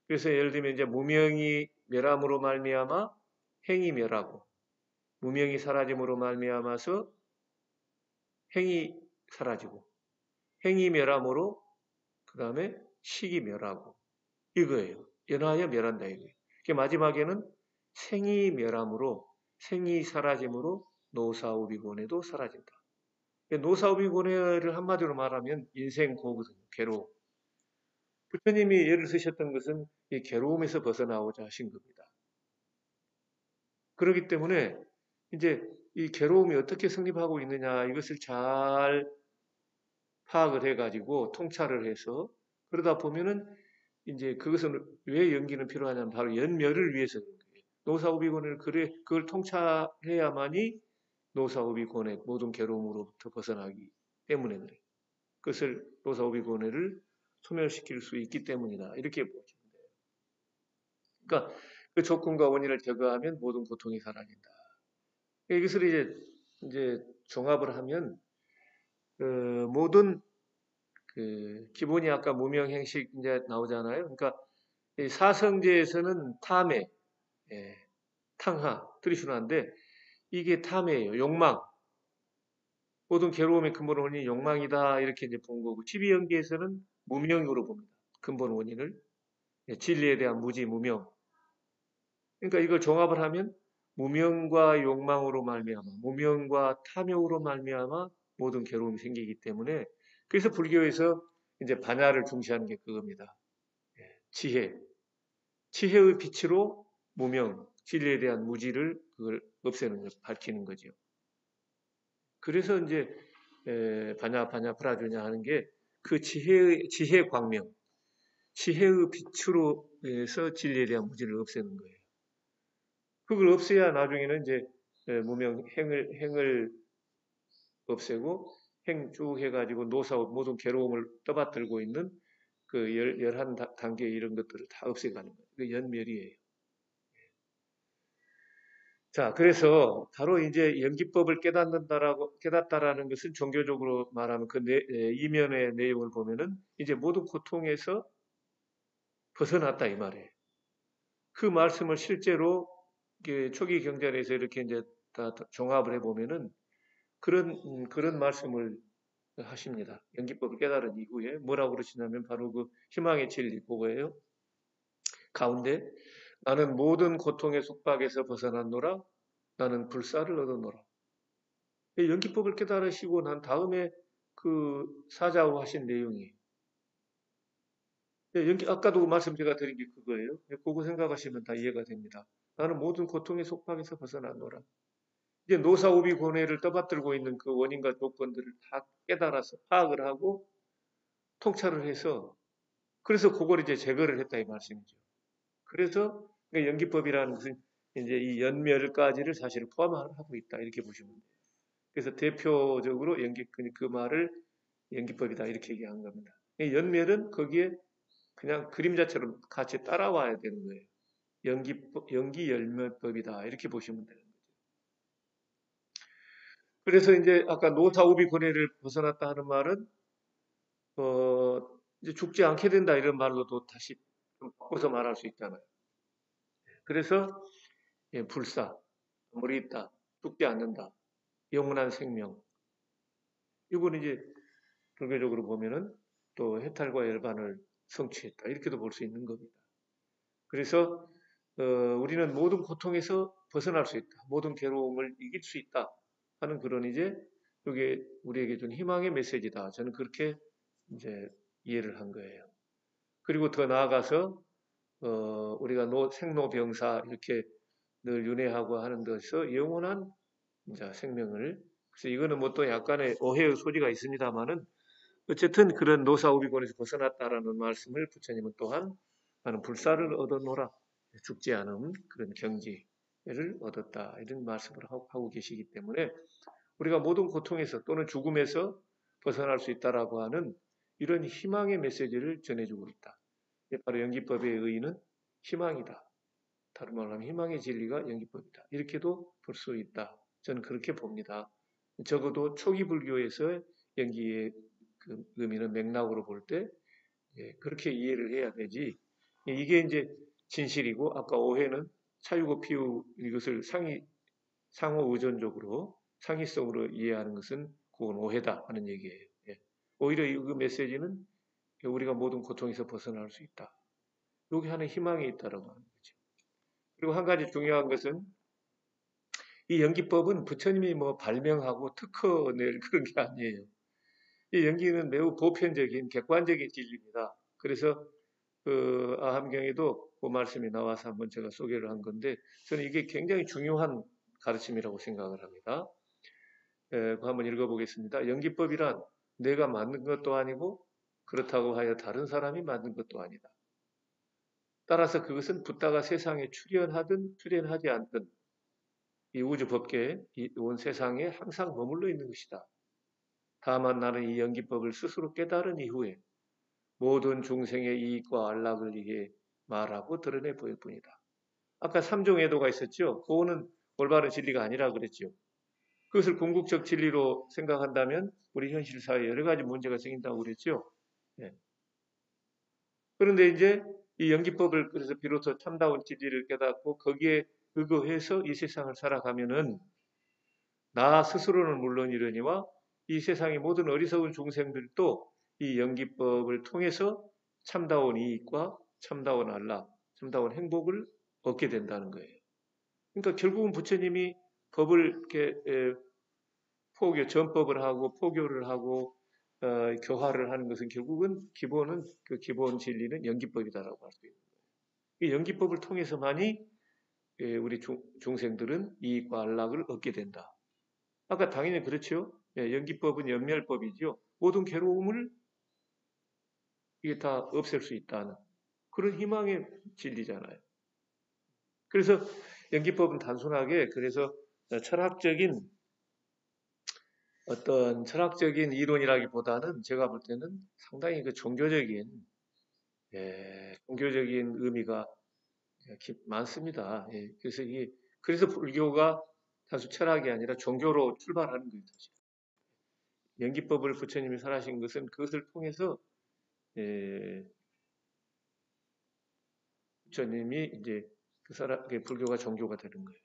그래서 예를 들면 이제 무명이 멸함으로 말미암아 행이 멸하고 무명이 사라짐으로 말미암아서 행이 사라지고 행이 멸함으로 그 다음에 식이 멸하고 이거예요. 연하여 멸한다 이거예요. 마지막에는 생이 멸함으로 생이 사라짐으로 노사우비고뇌도 사라진다. 노사우비고뇌를 한마디로 말하면 인생 고거든요. 괴로움. 부처님이 예를 쓰셨던 것은 이 괴로움에서 벗어나오자 하신 겁니다. 그렇기 때문에 이제 이 괴로움이 어떻게 성립하고 있느냐 이것을 잘 파악을 해가지고 통찰을 해서 그러다 보면은 이제 그것은 왜 연기는 필요하냐면 바로 연멸을 위해서 그런 거예요. 노사오비곤해를 그걸 통찰해야만이 노사오비곤해 모든 괴로움으로부터 벗어나기 때문에 그래. 그것을 노사오비곤해를 소멸시킬 수 있기 때문이다. 이렇게 보시면 돼요. 그러니까 그 조건과 원인을 제거하면 모든 고통이 사라진다. 이것을 이제 종합을 하면 모든 그 기본이 아까 무명행식 이제 나오잖아요. 그러니까 이 사성제에서는 탐해, 예, 탕하, 트리슈나인데 이게 탐해예요. 욕망. 모든 괴로움의 근본 원인이 욕망이다. 이렇게 이제 본 거고 12연계에서는 무명으로 봅니다. 근본 원인을. 예, 진리에 대한 무지, 무명. 그러니까 이걸 종합을 하면 무명과 욕망으로 말미암아, 무명과 탐욕으로 말미암아 모든 괴로움이 생기기 때문에 그래서 불교에서 이제 반야를 중시하는 게 그겁니다. 예, 지혜, 지혜의 빛으로 무명, 진리에 대한 무지를 그걸 없애는 거, 밝히는 거죠. 그래서 이제 반야 프라주냐 하는 게 그 지혜 광명, 지혜의 빛으로 해서 진리에 대한 무지를 없애는 거예요. 그걸 없애야 나중에는 이제 무명 행을 없애고 행 쭉 해가지고 노사 모든 괴로움을 떠받들고 있는 그 11단계 이런 것들을 다 없애가는 거예요. 그 연멸이에요. 자, 그래서 바로 이제 연기법을 깨닫다라는 것은 종교적으로 말하면 그 이면의 내용을 보면은 이제 모든 고통에서 벗어났다 이 말이에요. 그 말씀을 실제로 초기 경전에서 이렇게 이제 다 종합을 해보면은 그런 말씀을 하십니다. 연기법을 깨달은 이후에 뭐라고 그러시냐면 바로 그 희망의 진리 그거예요. 가운데 나는 모든 고통의 속박에서 벗어났노라. 나는 불사를 얻었노라. 연기법을 깨달으시고 난 다음에 그 사자로 하신 내용이 아까도 말씀 제가 드린 게 그거예요. 그거 생각하시면 다 이해가 됩니다. 나는 모든 고통의 속박에서 벗어났노라. 이제 노사오비 고뇌를 떠받들고 있는 그 원인과 조건들을 다 깨달아서 파악을 하고 통찰을 해서 그래서 그걸 이제 제거를 했다 이 말씀이죠. 그래서 연기법이라는 것은 이제 이 연멸까지를 사실 포함하고 있다 이렇게 보시면 돼요. 그래서 대표적으로 그 말을 연기법이다 이렇게 얘기한 겁니다. 연멸은 거기에 그냥 그림자처럼 같이 따라와야 되는 거예요. 연기열멸법이다 이렇게 보시면 되는 거죠. 그래서 이제 아까 노사오비 고뇌를 벗어났다 하는 말은 이제 죽지 않게 된다 이런 말로도 다시 좀 바꿔서 말할 수 있잖아요. 그래서 불사, 물이 있다, 죽지 않는다, 영원한 생명. 이거는 이제 불교적으로 보면은 또 해탈과 열반을 성취했다 이렇게도 볼 수 있는 겁니다. 그래서 우리는 모든 고통에서 벗어날 수 있다, 모든 괴로움을 이길 수 있다 하는 그런 이제 이게 우리에게 준 희망의 메시지다. 저는 그렇게 이제 이해를 한 거예요. 그리고 더 나아가서 우리가 생로병사 이렇게 늘 윤회하고 하는 데서 영원한 이제 생명을 그래서 이거는 뭐 또 약간의 오해의 소지가 있습니다만은 어쨌든 그런 노사우비권에서 벗어났다라는 말씀을 부처님은 또한 나는 불사를 얻어노라 죽지 않음 그런 경지를 얻었다 이런 말씀을 하고 계시기 때문에 우리가 모든 고통에서 또는 죽음에서 벗어날 수 있다라고 하는 이런 희망의 메시지를 전해주고 있다. 바로 연기법의 의의는 희망이다. 다른 말로 하면 희망의 진리가 연기법이다. 이렇게도 볼 수 있다. 저는 그렇게 봅니다. 적어도 초기 불교에서 연기의 그 의미는 맥락으로 볼 때 그렇게 이해를 해야 되지. 이게 이제 진실이고 아까 오해는 차유고 피유 이것을 상호 의존적으로 상위성으로 이해하는 것은 그건 오해다 하는 얘기예요. 오히려 그 메시지는 우리가 모든 고통에서 벗어날 수 있다. 여기 하는 희망이 있다라고 하는 거죠. 그리고 한 가지 중요한 것은 이 연기법은 부처님이 뭐 발명하고 특허낼 그런 게 아니에요. 이 연기는 매우 보편적인 객관적인 진리입니다. 그래서 그 아함경에도 그 말씀이 나와서 한번 제가 소개를 한 건데 저는 이게 굉장히 중요한 가르침이라고 생각을 합니다. 그거 한번 읽어보겠습니다. 연기법이란 내가 만든 것도 아니고 그렇다고 하여 다른 사람이 만든 것도 아니다. 따라서 그것은 붓다가 세상에 출현하든 출현하지 않든 이 우주 법계에 이 온 세상에 항상 머물러 있는 것이다. 다만 나는 이 연기법을 스스로 깨달은 이후에 모든 중생의 이익과 안락을 위해 말하고 드러내 보일 뿐이다. 아까 삼종애도가 있었죠. 그거는 올바른 진리가 아니라 그랬죠. 그것을 궁극적 진리로 생각한다면 우리 현실 사회에 여러 가지 문제가 생긴다고 그랬죠. 예. 그런데 이제 이 연기법을 그래서 비로소 참다운 진리를 깨닫고 거기에 의거해서 이 세상을 살아가면은 나 스스로는 물론이러니와 이 세상의 모든 어리석은 중생들도 이 연기법을 통해서 참다운 이익과 참다운 안락, 참다운 행복을 얻게 된다는 거예요. 그러니까 결국은 부처님이 법을 이렇게 전법을 하고 포교를 하고 교화를 하는 것은 결국은 기본은 그 기본 진리는 연기법이다라고 할 수 있는 거예요. 이 연기법을 통해서만이 우리 중생들은 이익과 안락을 얻게 된다. 아까 당연히 그렇죠. 예, 연기법은 연멸법이죠. 모든 괴로움을 이게 다 없앨 수 있다는 그런 희망의 진리잖아요. 그래서 연기법은 단순하게 그래서 철학적인 어떤 철학적인 이론이라기보다는 제가 볼 때는 상당히 그 종교적인 종교적인 의미가 많습니다. 예, 그래서 그래서 불교가 단순 철학이 아니라 종교로 출발하는 거예요. 연기법을 부처님이 설하신 것은 그것을 통해서 예, 부처님이 이제 그 불교가 종교가 되는 거예요.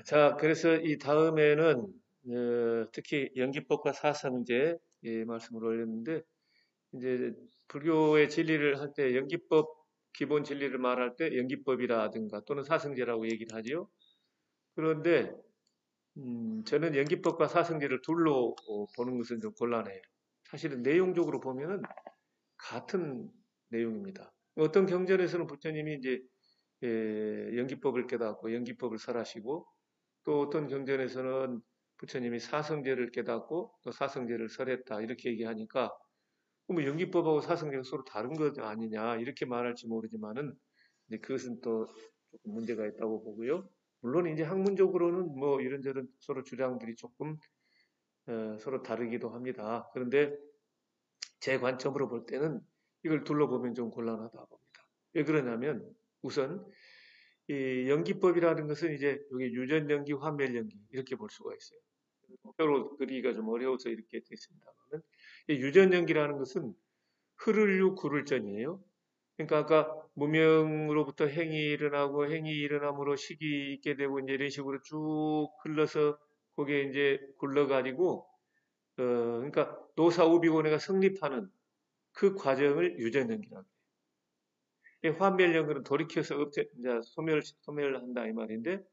자, 그래서 이 다음에는 특히 연기법과 사성제 말씀을 올렸는데 이제 불교의 진리를 할 때 연기법 기본 진리를 말할 때 연기법이라든가 또는 사성제라고 얘기를 하지요. 그런데 저는 연기법과 사성제를 둘로 보는 것은 좀 곤란해요. 사실은 내용적으로 보면은 같은 내용입니다. 어떤 경전에서는 부처님이 이제 연기법을 깨닫고 연기법을 설하시고 또 어떤 경전에서는 부처님이 사성제를 깨닫고 또 사성제를 설했다 이렇게 얘기하니까 뭐 연기법하고 사성제가 서로 다른 것 아니냐 이렇게 말할지 모르지만은 그것은 또 조금 문제가 있다고 보고요. 물론 이제 학문적으로는 뭐 이런저런 서로 주장들이 조금 서로 다르기도 합니다. 그런데 제 관점으로 볼 때는 이걸 둘러보면 좀 곤란하다 봅니다. 왜 그러냐면 우선 이 연기법이라는 것은 이제 여기 유전연기, 환멸연기 이렇게 볼 수가 있어요. 표로 그리기가 좀 어려워서 이렇게 됐습니다만 유전연기라는 것은 흐를유 구를전이에요. 그러니까 아까 무명으로부터 행이 일어나고 행이 일어남으로 식이 있게 되고 이제 이런 식으로 쭉 흘러서 거기에 이제 굴러가지고 그러니까 노사우비고네가 성립하는 그 과정을 유전연기라고 해요. 환멸연기는 돌이켜서 이제 소멸한다 이 말인데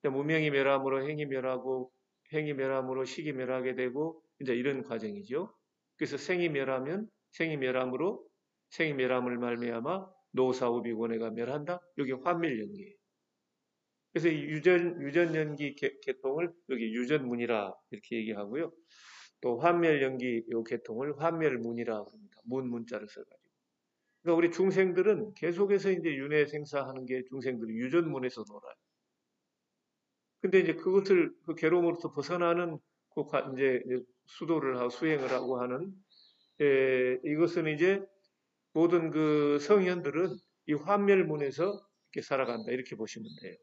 무명이 멸함으로 행이 멸하고 행이 멸함으로 식이 멸하게 되고 이제 이런 과정이죠. 그래서 생이 멸하면 생이 멸함으로 생이 멸함을 말미암아 노사우비고네가 멸한다. 여기 환멸연기예요. 그래서 이 유전연기 계통을 여기 유전문이라 이렇게 얘기하고요. 또 환멸연기 요 계통을 환멸문이라 합니다. 문자를 써가지고. 그러니까 우리 중생들은 계속해서 이제 윤회 생사하는 게 중생들이 유전문에서 놀아요. 근데 이제 그것을 그 괴로움으로부터 벗어나는 이제 수도를 하고 수행을 하고 하는 이것은 이제 모든 그 성현들은 이 환멸문에서 이렇게 살아간다 이렇게 보시면 돼요.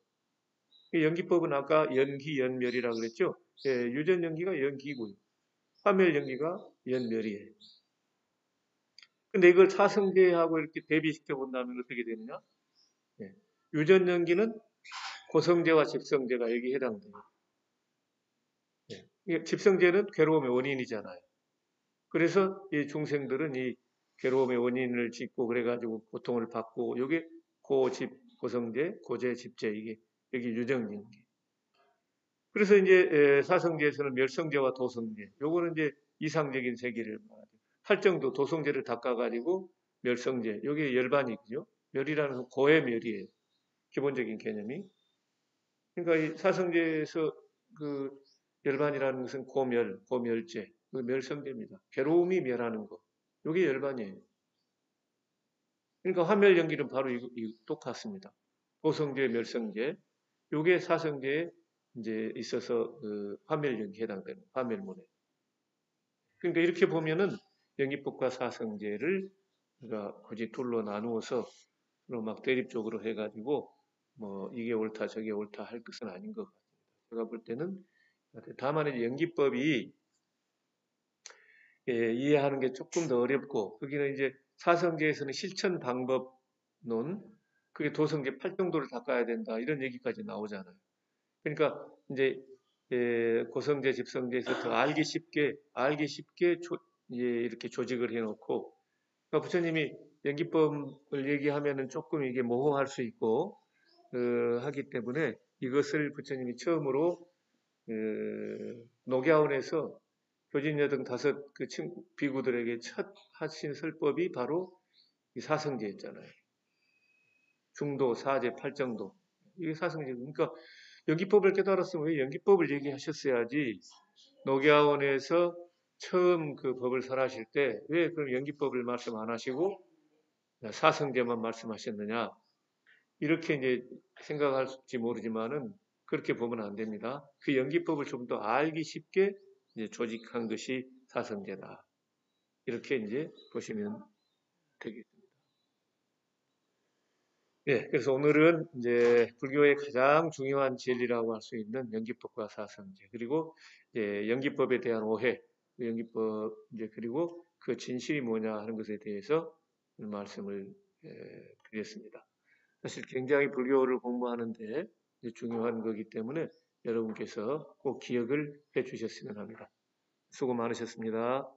연기법은 아까 연기 연멸이라고 그랬죠. 유전 연기가 연기고요. 환멸 연기가 연멸이에요. 근데 이걸 사성제하고 이렇게 대비시켜 본다면 어떻게 되느냐? 유전 연기는 고성제와 집성제가 여기 해당돼요. 집성제는 괴로움의 원인이잖아요. 그래서 이 중생들은 이 괴로움의 원인을 짓고 그래가지고 고통을 받고 여기 고집, 고성제, 고제, 집제 이게 여기 유정연기. 그래서 이제 사성제에서는 멸성제와 도성제, 요거는 이제 이상적인 세계를 말하죠. 팔정도 도성제를 닦아가지고 멸성제, 여기 열반이죠. 멸이라는 건 고의 멸이에요. 기본적인 개념이. 그러니까 이 사성제에서 그 열반이라는 것은 고멸, 고멸제, 그 멸성제입니다. 괴로움이 멸하는 거. 이게 열반이에요. 그러니까 화멸 연기는 바로 똑같습니다. 고성제, 멸성제, 요게 사성제에 이제 있어서 그 화멸 연기 해당되는 화멸문에. 그러니까 이렇게 보면은 연기법과 사성제를 우리가 굳이 둘로 나누어서 서로 막 대립적으로 해가지고 뭐 이게 옳다 저게 옳다 할 것은 아닌 것 같습니다. 제가 볼 때는 다만 이제 연기법이 이해하는 게 조금 더 어렵고 거기는 이제 사성제에서는 실천 방법론 그게 도성제 8정도를 닦아야 된다 이런 얘기까지 나오잖아요. 그러니까 이제 고성제, 집성제에서 더 알기 쉽게 이렇게 조직을 해놓고 그러니까 부처님이 연기법을 얘기하면은 조금 이게 모호할 수 있고 하기 때문에 이것을 부처님이 처음으로 녹야원에서 교진 여등 다섯 그 비구들에게 첫 하신 설법이 바로 이 사성제였잖아요. 중도, 사제, 팔정도 이게 사성제. 그러니까 연기법을 깨달았으면 왜 연기법을 얘기하셨어야지. 녹야원에서 처음 그 법을 설하실 때 왜 그럼 연기법을 말씀 안 하시고 사성제만 말씀하셨느냐? 이렇게 이제 생각할지 모르지만은 그렇게 보면 안 됩니다. 그 연기법을 좀 더 알기 쉽게 이제 조직한 것이 사성제다. 이렇게 이제 보시면 되겠습니다. 예, 그래서 오늘은 이제 불교의 가장 중요한 진리라고 할 수 있는 연기법과 사성제, 그리고 이제 연기법에 대한 오해, 연기법 이제 그리고 그 진실이 뭐냐 하는 것에 대해서 말씀을 드렸습니다. 사실 굉장히 불교를 공부하는데 중요한 거기 때문에 여러분께서 꼭 기억을 해 주셨으면 합니다. 수고 많으셨습니다.